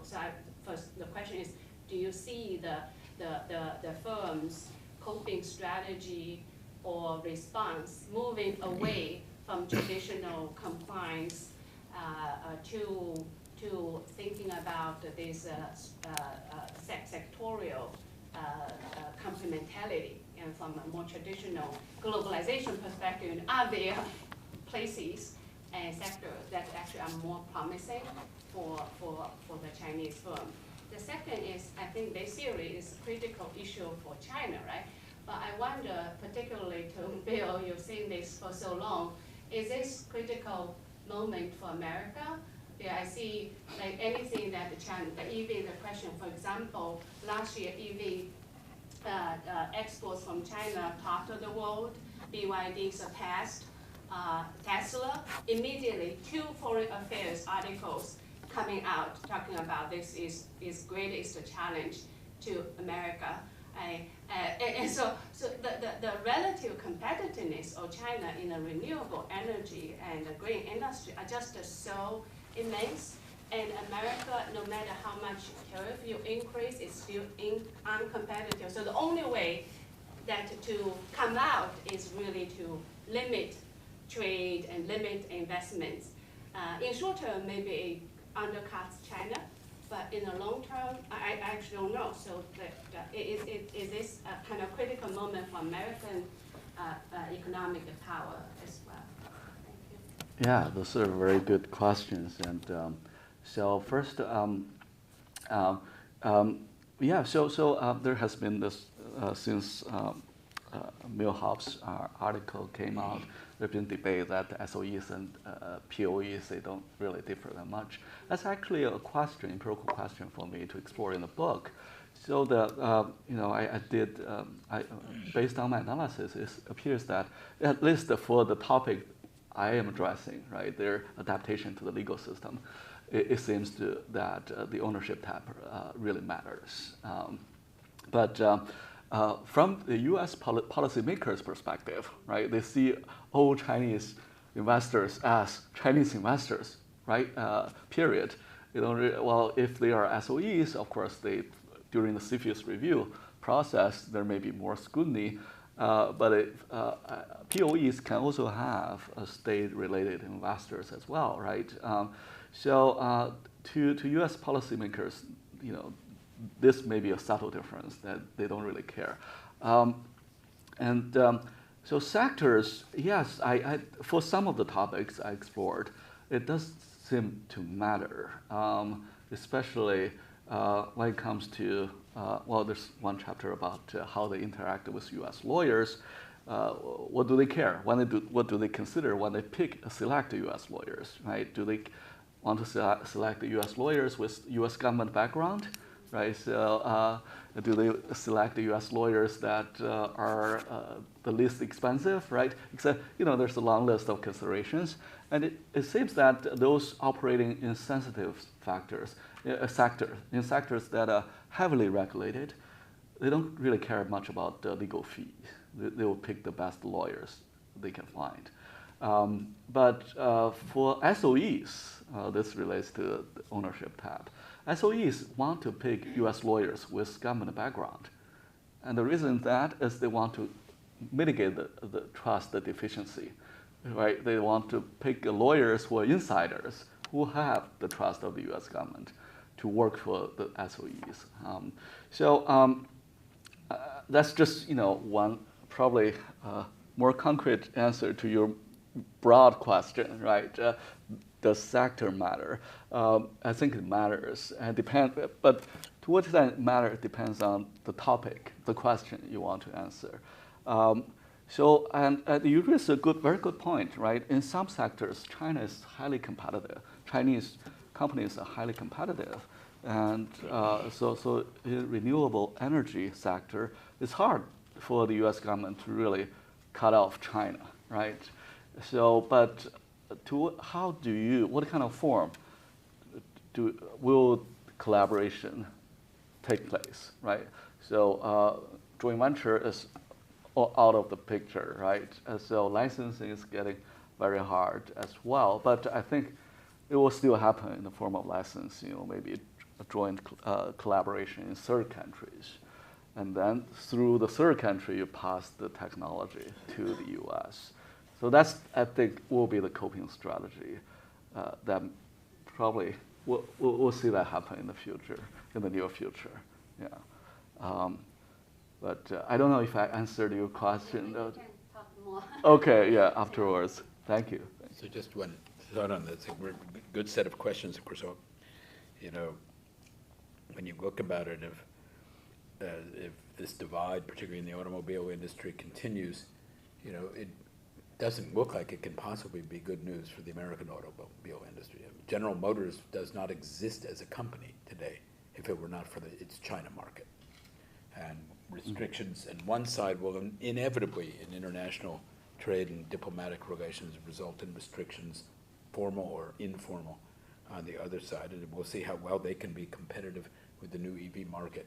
first the question is, do you see the firms' coping strategy or response moving away from traditional compliance to thinking about this sectorial complementarity, and from a more traditional globalization perspective, are there places and sectors that actually are more promising for the Chinese firm? The second is, I think this theory is a critical issue for China, right? But I wonder, particularly to Bill, you've seen this for so long, is this critical moment for America? Yeah, I see like anything that China, the EV, the question, for example, last year EV exports from China topped the world, BYD surpassed Tesla. Immediately, two foreign affairs articles coming out talking about this is greatest challenge to America. And so the relative competitiveness of China in the renewable energy and the green industry are just so immense. And America, no matter how much tariff you increase, is still uncompetitive. So the only way that to come out is really to limit trade and limit investments. In short term, maybe it undercuts China, But in the long term, I actually don't know. So is this a kind of critical moment for American economic power as well? Thank you. Yeah, those are very good questions. And so first, yeah, so there has been this since Milhoff's article came out. There's been debate that SOEs and POEs, they don't really differ that much. That's actually a question, empirical question for me to explore in the book. So I did, based on my analysis, it appears that at least for the topic I am addressing, right, their adaptation to the legal system, it seems that the ownership tab really matters. But from the U.S. policymakers' perspective, right, they see all Chinese investors as Chinese investors, right? Period. Well, if they are SOEs, of course, during the CFIUS review process, there may be more scrutiny. But POEs can also have state-related investors as well, right? So to U.S. policymakers, this may be a subtle difference that they don't really care. So sectors, yes, for some of the topics I explored, it does seem to matter, especially when it comes to, well, there's one chapter about how they interact with U.S. lawyers. What do they care? What do they consider when they select U.S. lawyers, right? Do they want to select the U.S. lawyers with U.S. government background, right? So do they select the U.S. lawyers that are the least expensive, right? Except, there's a long list of considerations. And it seems that those operating in sensitive in sectors that are heavily regulated, they don't really care much about the legal fee. They will pick the best lawyers they can find. But for SOEs, this relates to the ownership tab. SOEs want to pick U.S. lawyers with government background. And the reason that is they want to mitigate the trust deficiency, right? They want to pick lawyers who are insiders, who have the trust of the U.S. government to work for the SOEs. That's just, one probably more concrete answer to your broad question, right? Does sector matter? I think it matters, and but to what extent it matters depends on the topic, the question you want to answer. You raise a very good point, right? In some sectors, China is highly competitive. Chinese companies are highly competitive, and so in renewable energy sector, it's hard for the U.S. government to really cut off China, right? So, but what kind of form will collaboration take place, right? So joint venture is out of the picture, right? So licensing is getting very hard as well, but I think it will still happen in the form of license, maybe a joint collaboration in third countries. And then through the third country, you pass the technology to the U.S. So that's, I think, will be the coping strategy that probably we'll see that happen in the future, in the near future. Yeah. But I don't know if I answered your question. We can talk more. Okay, yeah, afterwards. Thank you. So just one thought on that. It's a good set of questions, of course. So, when you look about it, if this divide, particularly in the automobile industry, continues, it doesn't look like it can possibly be good news for the American automobile industry. General Motors does not exist as a company today if it were not for its China market. And restrictions on one side will inevitably, in international trade and diplomatic relations, result in restrictions, formal or informal, on the other side. And we'll see how well they can be competitive with the new EV market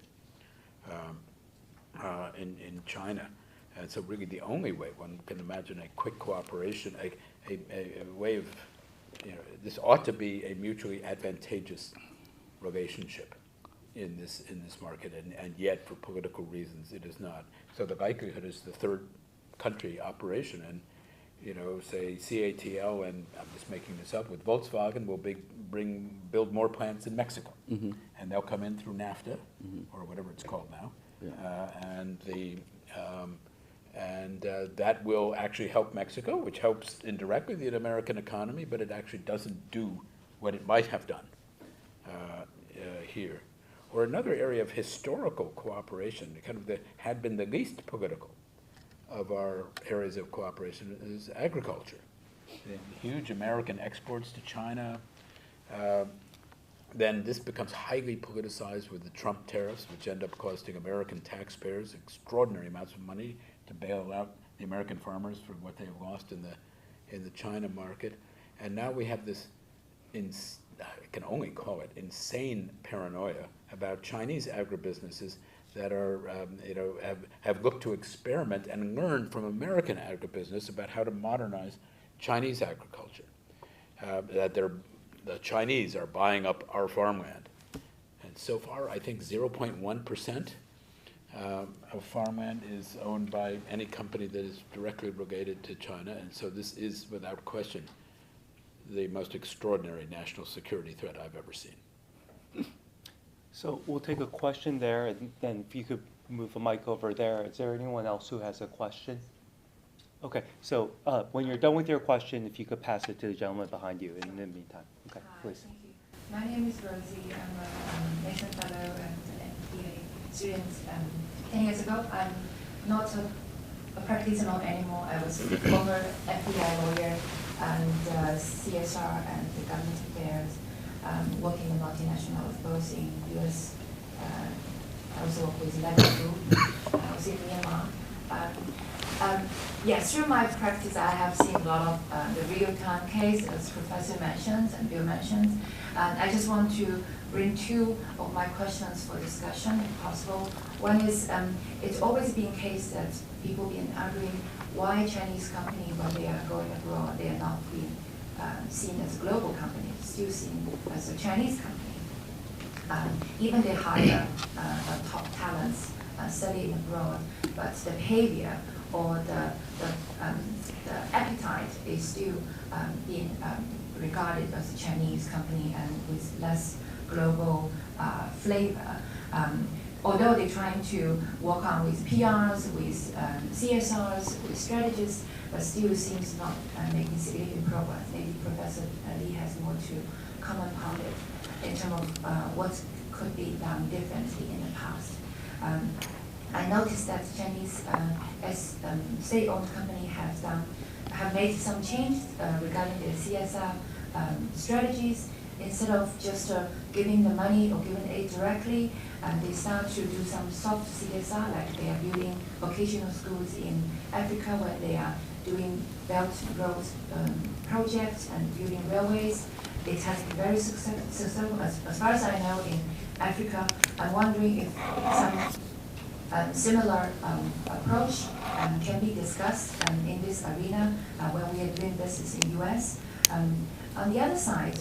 in China. And so really the only way one can imagine a quick cooperation, a way of, this ought to be a mutually advantageous relationship in this market, and yet for political reasons it is not. So the likelihood is the third country operation, and say CATL, and I'm just making this up, with Volkswagen will build more plants in Mexico, Mm-hmm. and they'll come in through NAFTA, Mhm. or whatever it's called now, Yeah. and that will actually help Mexico, which helps indirectly the American economy, but it actually doesn't do what it might have done here. Or another area of historical cooperation, kind of had been the least political of our areas of cooperation, is agriculture. The huge American exports to China. Then this becomes highly politicized with the Trump tariffs, which end up costing American taxpayers extraordinary amounts of money to bail out the American farmers for what they've lost in the China market. And now we have this, I can only call it insane paranoia about Chinese agribusinesses that are, have looked to experiment and learn from American agribusiness about how to modernize Chinese agriculture. That the Chinese are buying up our farmland. And so far, I think 0.1% of farmland is owned by any company that is directly related to China. And so this is, without question, the most extraordinary national security threat I've ever seen. So we'll take a question there, and then if you could move a mic over there. Is there anyone else who has a question? Okay, so when you're done with your question, if you could pass it to the gentleman behind you in the meantime. Okay, please. Thank you. My name is Rosie. I'm a Nathan Fellow and an MBA student. 10 years ago, I'm not a practitioner anymore. I was a former FBI lawyer and CSR and the government affairs, working in multinationals, both in US, I also work with Lebanon Group, I was in Myanmar. Yes, through my practice, I have seen a lot of the real-time case, as Professor mentions and Bill mentions. And I just want to bring two of my questions for discussion, if possible. One is, it's always been a case that people been arguing why Chinese companies, when they are going abroad, they are not being seen as a global company, still seen as a Chinese company. Even they hire top talents studying abroad, but the behavior or the appetite is still being regarded as a Chinese company and with less global flavor. Although they're trying to work on with PRs, with CSRs, with strategies, but still seems not making significant progress. Maybe Professor Lee has more to comment on it in terms of what could be done differently in the past. I noticed that Chinese state-owned company have made some change regarding their CSR strategies. Instead of just giving the money or giving aid directly, they start to do some soft CSR, like they are building vocational schools in Africa, where they are doing Belt Road projects and building railways. It has been very successful, as far as I know, in Africa. I'm wondering if some similar approach can be discussed in this arena when we are doing business in the US. On the other side,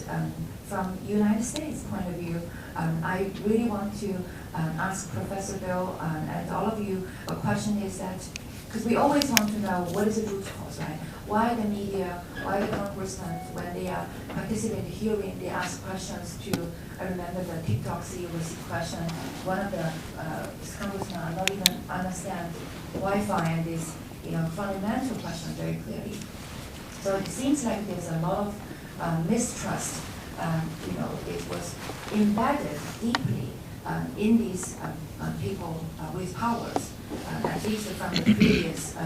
from United States point of view, I really want to ask Professor Bill and all of you a question is that, because we always want to know what is the root cause, right? Why the media, why the congressmen, when they are participating in the hearing, they ask questions to, I remember the TikTok CEO's question, one of the congressmen not even understand Wi-Fi and this, fundamental question very clearly. So it seems like there's a lot of mistrust. It was embedded deeply in these people with powers, at least from the previous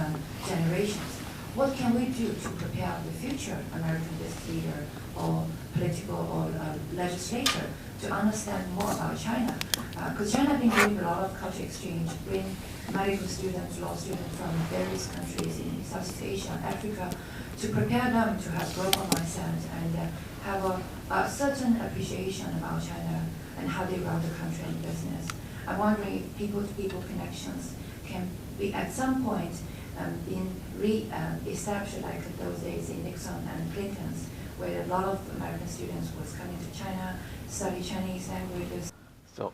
generations. What can we do to prepare the future American business leader or political or legislator to understand more about China? Because China has been doing a lot of culture exchange, bring medical students, law students from various countries in Southeast Asia and Africa to prepare them to have global mindset and have a certain appreciation about China and how they run the country and business. I'm wondering if people-to-people connections can be at some point being re-established like those days in Nixon and Clinton's, where a lot of American students was coming to China, study Chinese languages. So,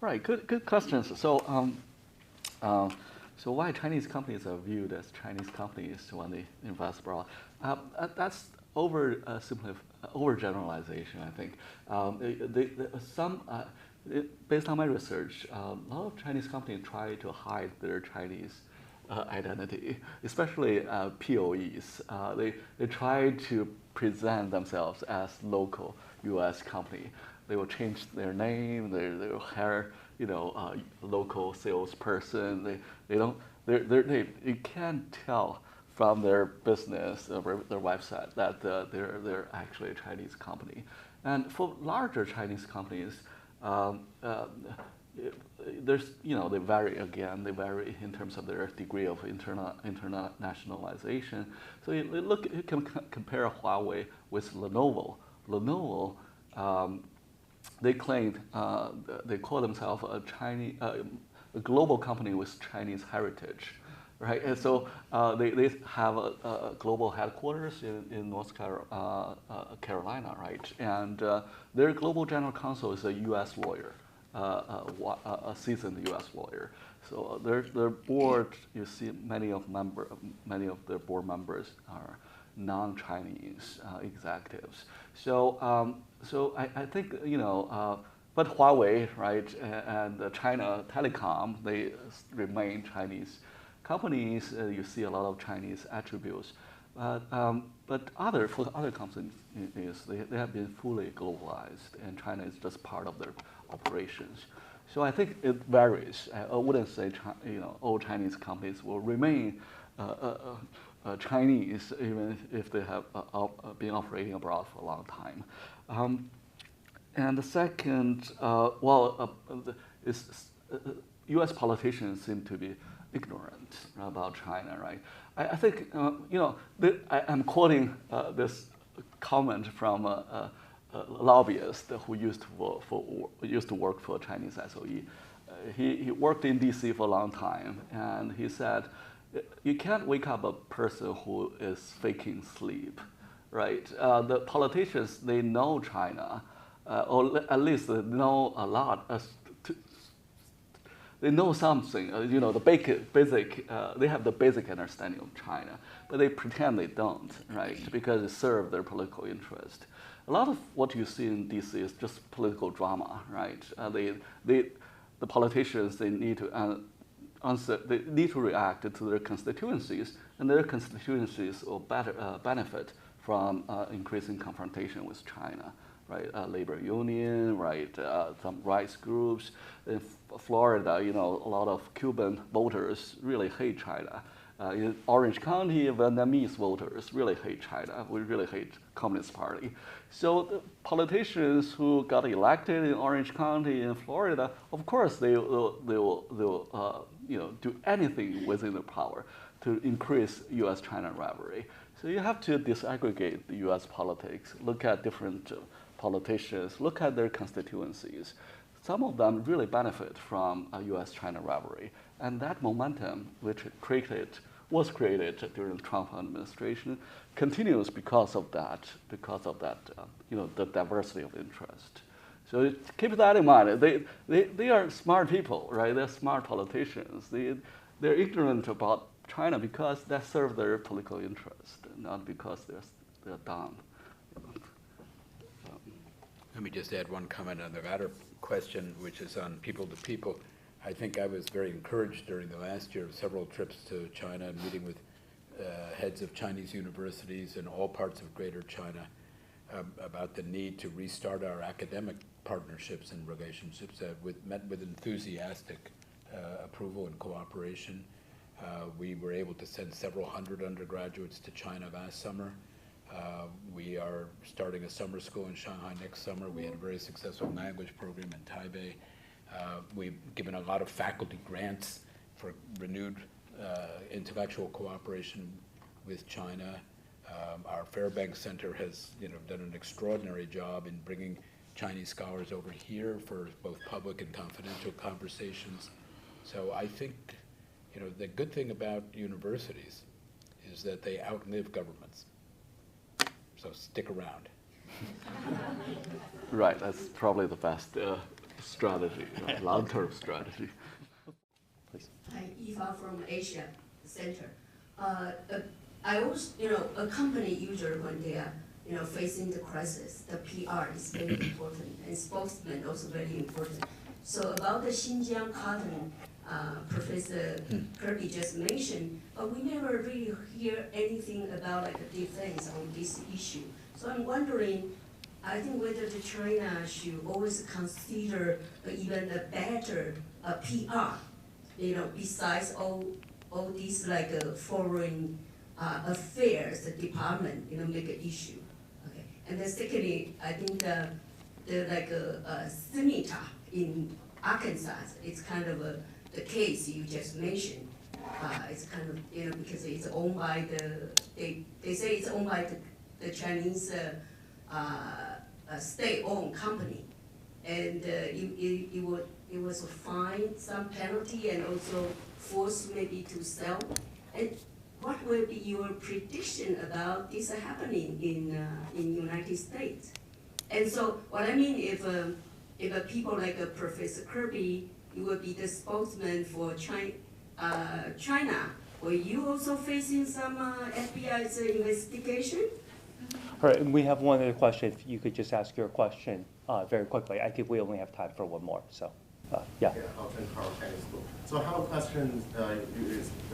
right, good questions. So, So why Chinese companies are viewed as Chinese companies when they invest abroad? That's overgeneralization, I think. Based on my research, a lot of Chinese companies try to hide their Chinese identity, especially POEs. They try to present themselves as local U.S. company. They will change their name. They will hire local salesperson. You can't tell from their business, their website, that they're actually a Chinese company. And for larger Chinese companies, they vary again. They vary in terms of their degree of internationalization. So you can compare Huawei with Lenovo. Lenovo, they claim they call themselves a global company with Chinese heritage, right? And so they have a global headquarters in North Carolina, right? And their global general counsel is a U.S. lawyer, a seasoned U.S. lawyer. So their board, you see, many of their board members are non-Chinese executives. So I think but Huawei, right, and China Telecom, they remain Chinese companies. You see a lot of Chinese attributes. But for other companies, they have been fully globalized, and China is just part of their operations. So I think it varies. I wouldn't say all Chinese companies will remain Chinese, even if they have been operating abroad for a long time. And the second, U.S. politicians seem to be ignorant about China, right? I think, I'm quoting this comment from a lobbyist who used to work for Chinese SOE. He worked in D.C. for a long time, and he said, you can't wake up a person who is faking sleep, right? The politicians, they know China, or at least they know a lot. They know something, the basic. They have the basic understanding of China, but they pretend they don't, right? Because it serves their political interest. A lot of what you see in D.C. is just political drama, right? The politicians, they need to they need to react to their constituencies, and their constituencies will benefit from increasing confrontation with China, right? Labor union, right? Some rights groups. In Florida, a lot of Cuban voters really hate China. In Orange County, Vietnamese voters really hate China. We really hate Communist Party. So the politicians who got elected in Orange County in Florida, of course, they will do anything within their power to increase U.S.-China rivalry. So you have to disaggregate the U.S. politics, look at different politicians, look at their constituencies. Some of them really benefit from a U.S.-China rivalry, and that momentum, which was created during the Trump administration, continues because of that, the diversity of interest. So keep that in mind. They are smart people, right? They're smart politicians. They're ignorant about China because that serves their political interest, not because they're dumb. Let me just add one comment on the latter question, which is on people to people. I think I was very encouraged during the last year of several trips to China and meeting with heads of Chinese universities in all parts of Greater China about the need to restart our academic partnerships and relationships, met with enthusiastic approval and cooperation. We were able to send several hundred undergraduates to China last summer. We are starting a summer school in Shanghai next summer. We had a very successful language program in Taipei. We've given a lot of faculty grants for renewed intellectual cooperation with China. Our Fairbanks Center has done an extraordinary job in bringing Chinese scholars over here for both public and confidential conversations. So I think the good thing about universities is that they outlive governments. So stick around. Right, that's probably the best strategy, long-term strategy. Please. Hi, Eva from Asia Center. I always, a company usually when they are, facing the crisis, the PR is very important, and spokesman also very important. So about the Xinjiang cotton, Professor Kirby just mentioned, but we never really hear anything about like the defense on this issue. So I'm wondering, I think whether the China should always consider even a better PR, besides all these like foreign affairs department, make an issue. Okay, and then secondly, I think the Seminole in Arkansas, it's kind of the case you just mentioned. It's kind of because it's owned by they say it's owned by the Chinese state-owned company, and it was a fine, some penalty, and also forced maybe to sell. And what will be your prediction about this happening in United States? And so what I mean, if people like Professor Kirby, you will be the spokesman for China, were you also facing some FBI's investigation? All right, and we have one other question. If you could just ask your question very quickly. I think we only have time for one more, so yeah. Yeah, Alton Carl Chinese School. So I have a question.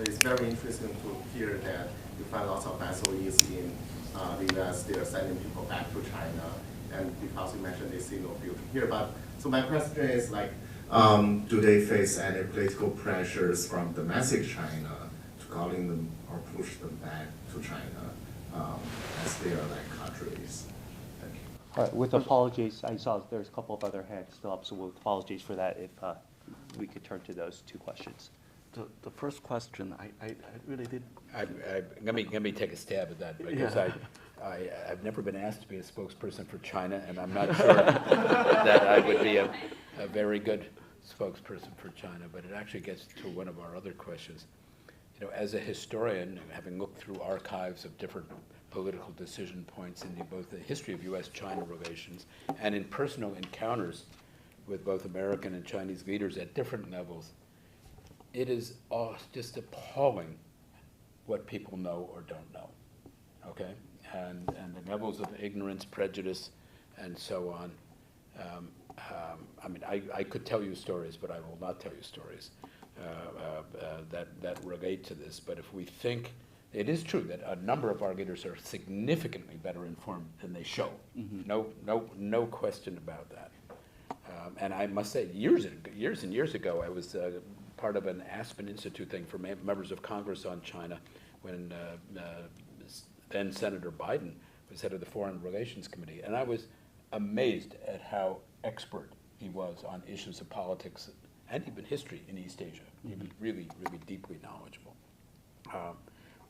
It's very interesting to hear that you find lots of SOEs in the US. They are sending people back to China, and because you mentioned they see no future here. But so my question is like, do they face any political pressures from domestic China to calling them or push them back to China as they are like countries? Thank you. All right, with apologies, I saw there's a couple of other hands still up, so with apologies for that if we could turn to those two questions. The first question, I really did. Let me take a stab at that, because I've never been asked to be a spokesperson for China, and I'm not sure that I would be a very good spokesperson for China, but it actually gets to one of our other questions. As a historian, having looked through archives of different political decision points in both the history of U.S.-China relations and in personal encounters with both American and Chinese leaders at different levels, it is just appalling what people know or don't know, okay? And the levels of ignorance, prejudice, and so on. I mean, I could tell you stories, but I will not tell you stories that relate to this. But if we think, it is true that a number of our leaders are significantly better informed than they show. Mm-hmm. No question about that. And I must say, years and years ago, I was part of an Aspen Institute thing for members of Congress on China when then Senator Biden was head of the Foreign Relations Committee. And I was amazed at how expert he was on issues of politics and even history in East Asia. Mm-hmm. He was really, really deeply knowledgeable.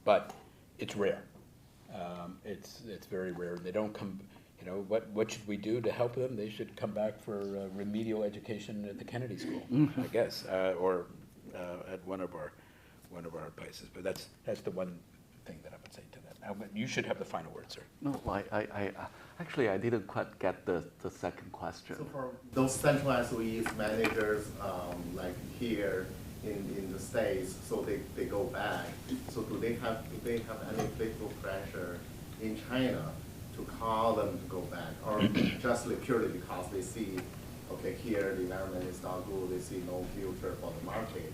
But it's rare. It's very rare. They don't come. What should we do to help them? They should come back for remedial education at the Kennedy School, I guess, or at one of our places. But that's the one thing that I would say to that. You should have the final word, sir. No, I actually I didn't quite get the second question. So for those central SOEs, managers like here in the States, so they go back. So do they have any political pressure in China to call them to go back, or just purely because they see, okay, here the environment is not good, they see no future for the market?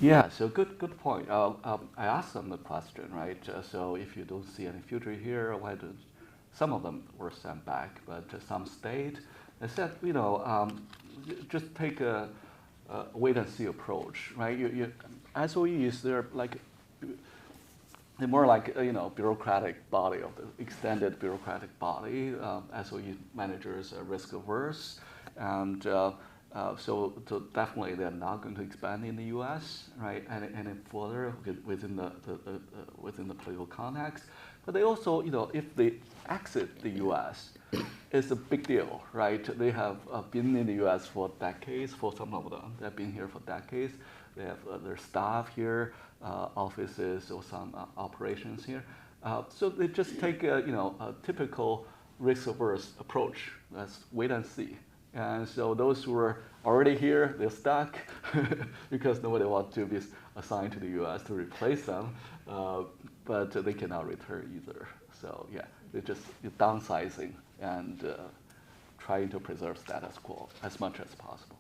Yeah, so good point. I asked them the question, right? So if you don't see any future here, why do some of them were sent back, but some stayed? I said, just take a wait and see approach, right? SOEs, they're more like bureaucratic body of the extended bureaucratic body. SOE managers are risk averse, and so definitely they're not going to expand in the U.S. right, and further within the political context. But they also, if they exit the U.S., it's a big deal, right? They have been in the U.S. for decades. For some of them, they've been here for decades. They have their staff here, offices, or some operations here. So they just take a typical risk-averse approach. Let's wait and see. And so those who are already here, they're stuck because nobody wants to be assigned to the U.S. to replace them, but they cannot return either. So yeah, they're just downsizing and trying to preserve status quo as much as possible.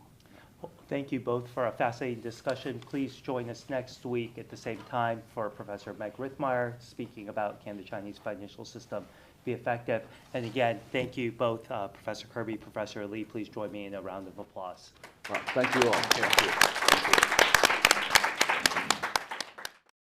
Thank you both for a fascinating discussion. Please join us next week at the same time for Professor Meg Rithmeyer speaking about Can the Chinese Financial System Be Effective? And again, thank you both, Professor Kirby, Professor Lee. Please join me in a round of applause. Well, thank you all. Thank you.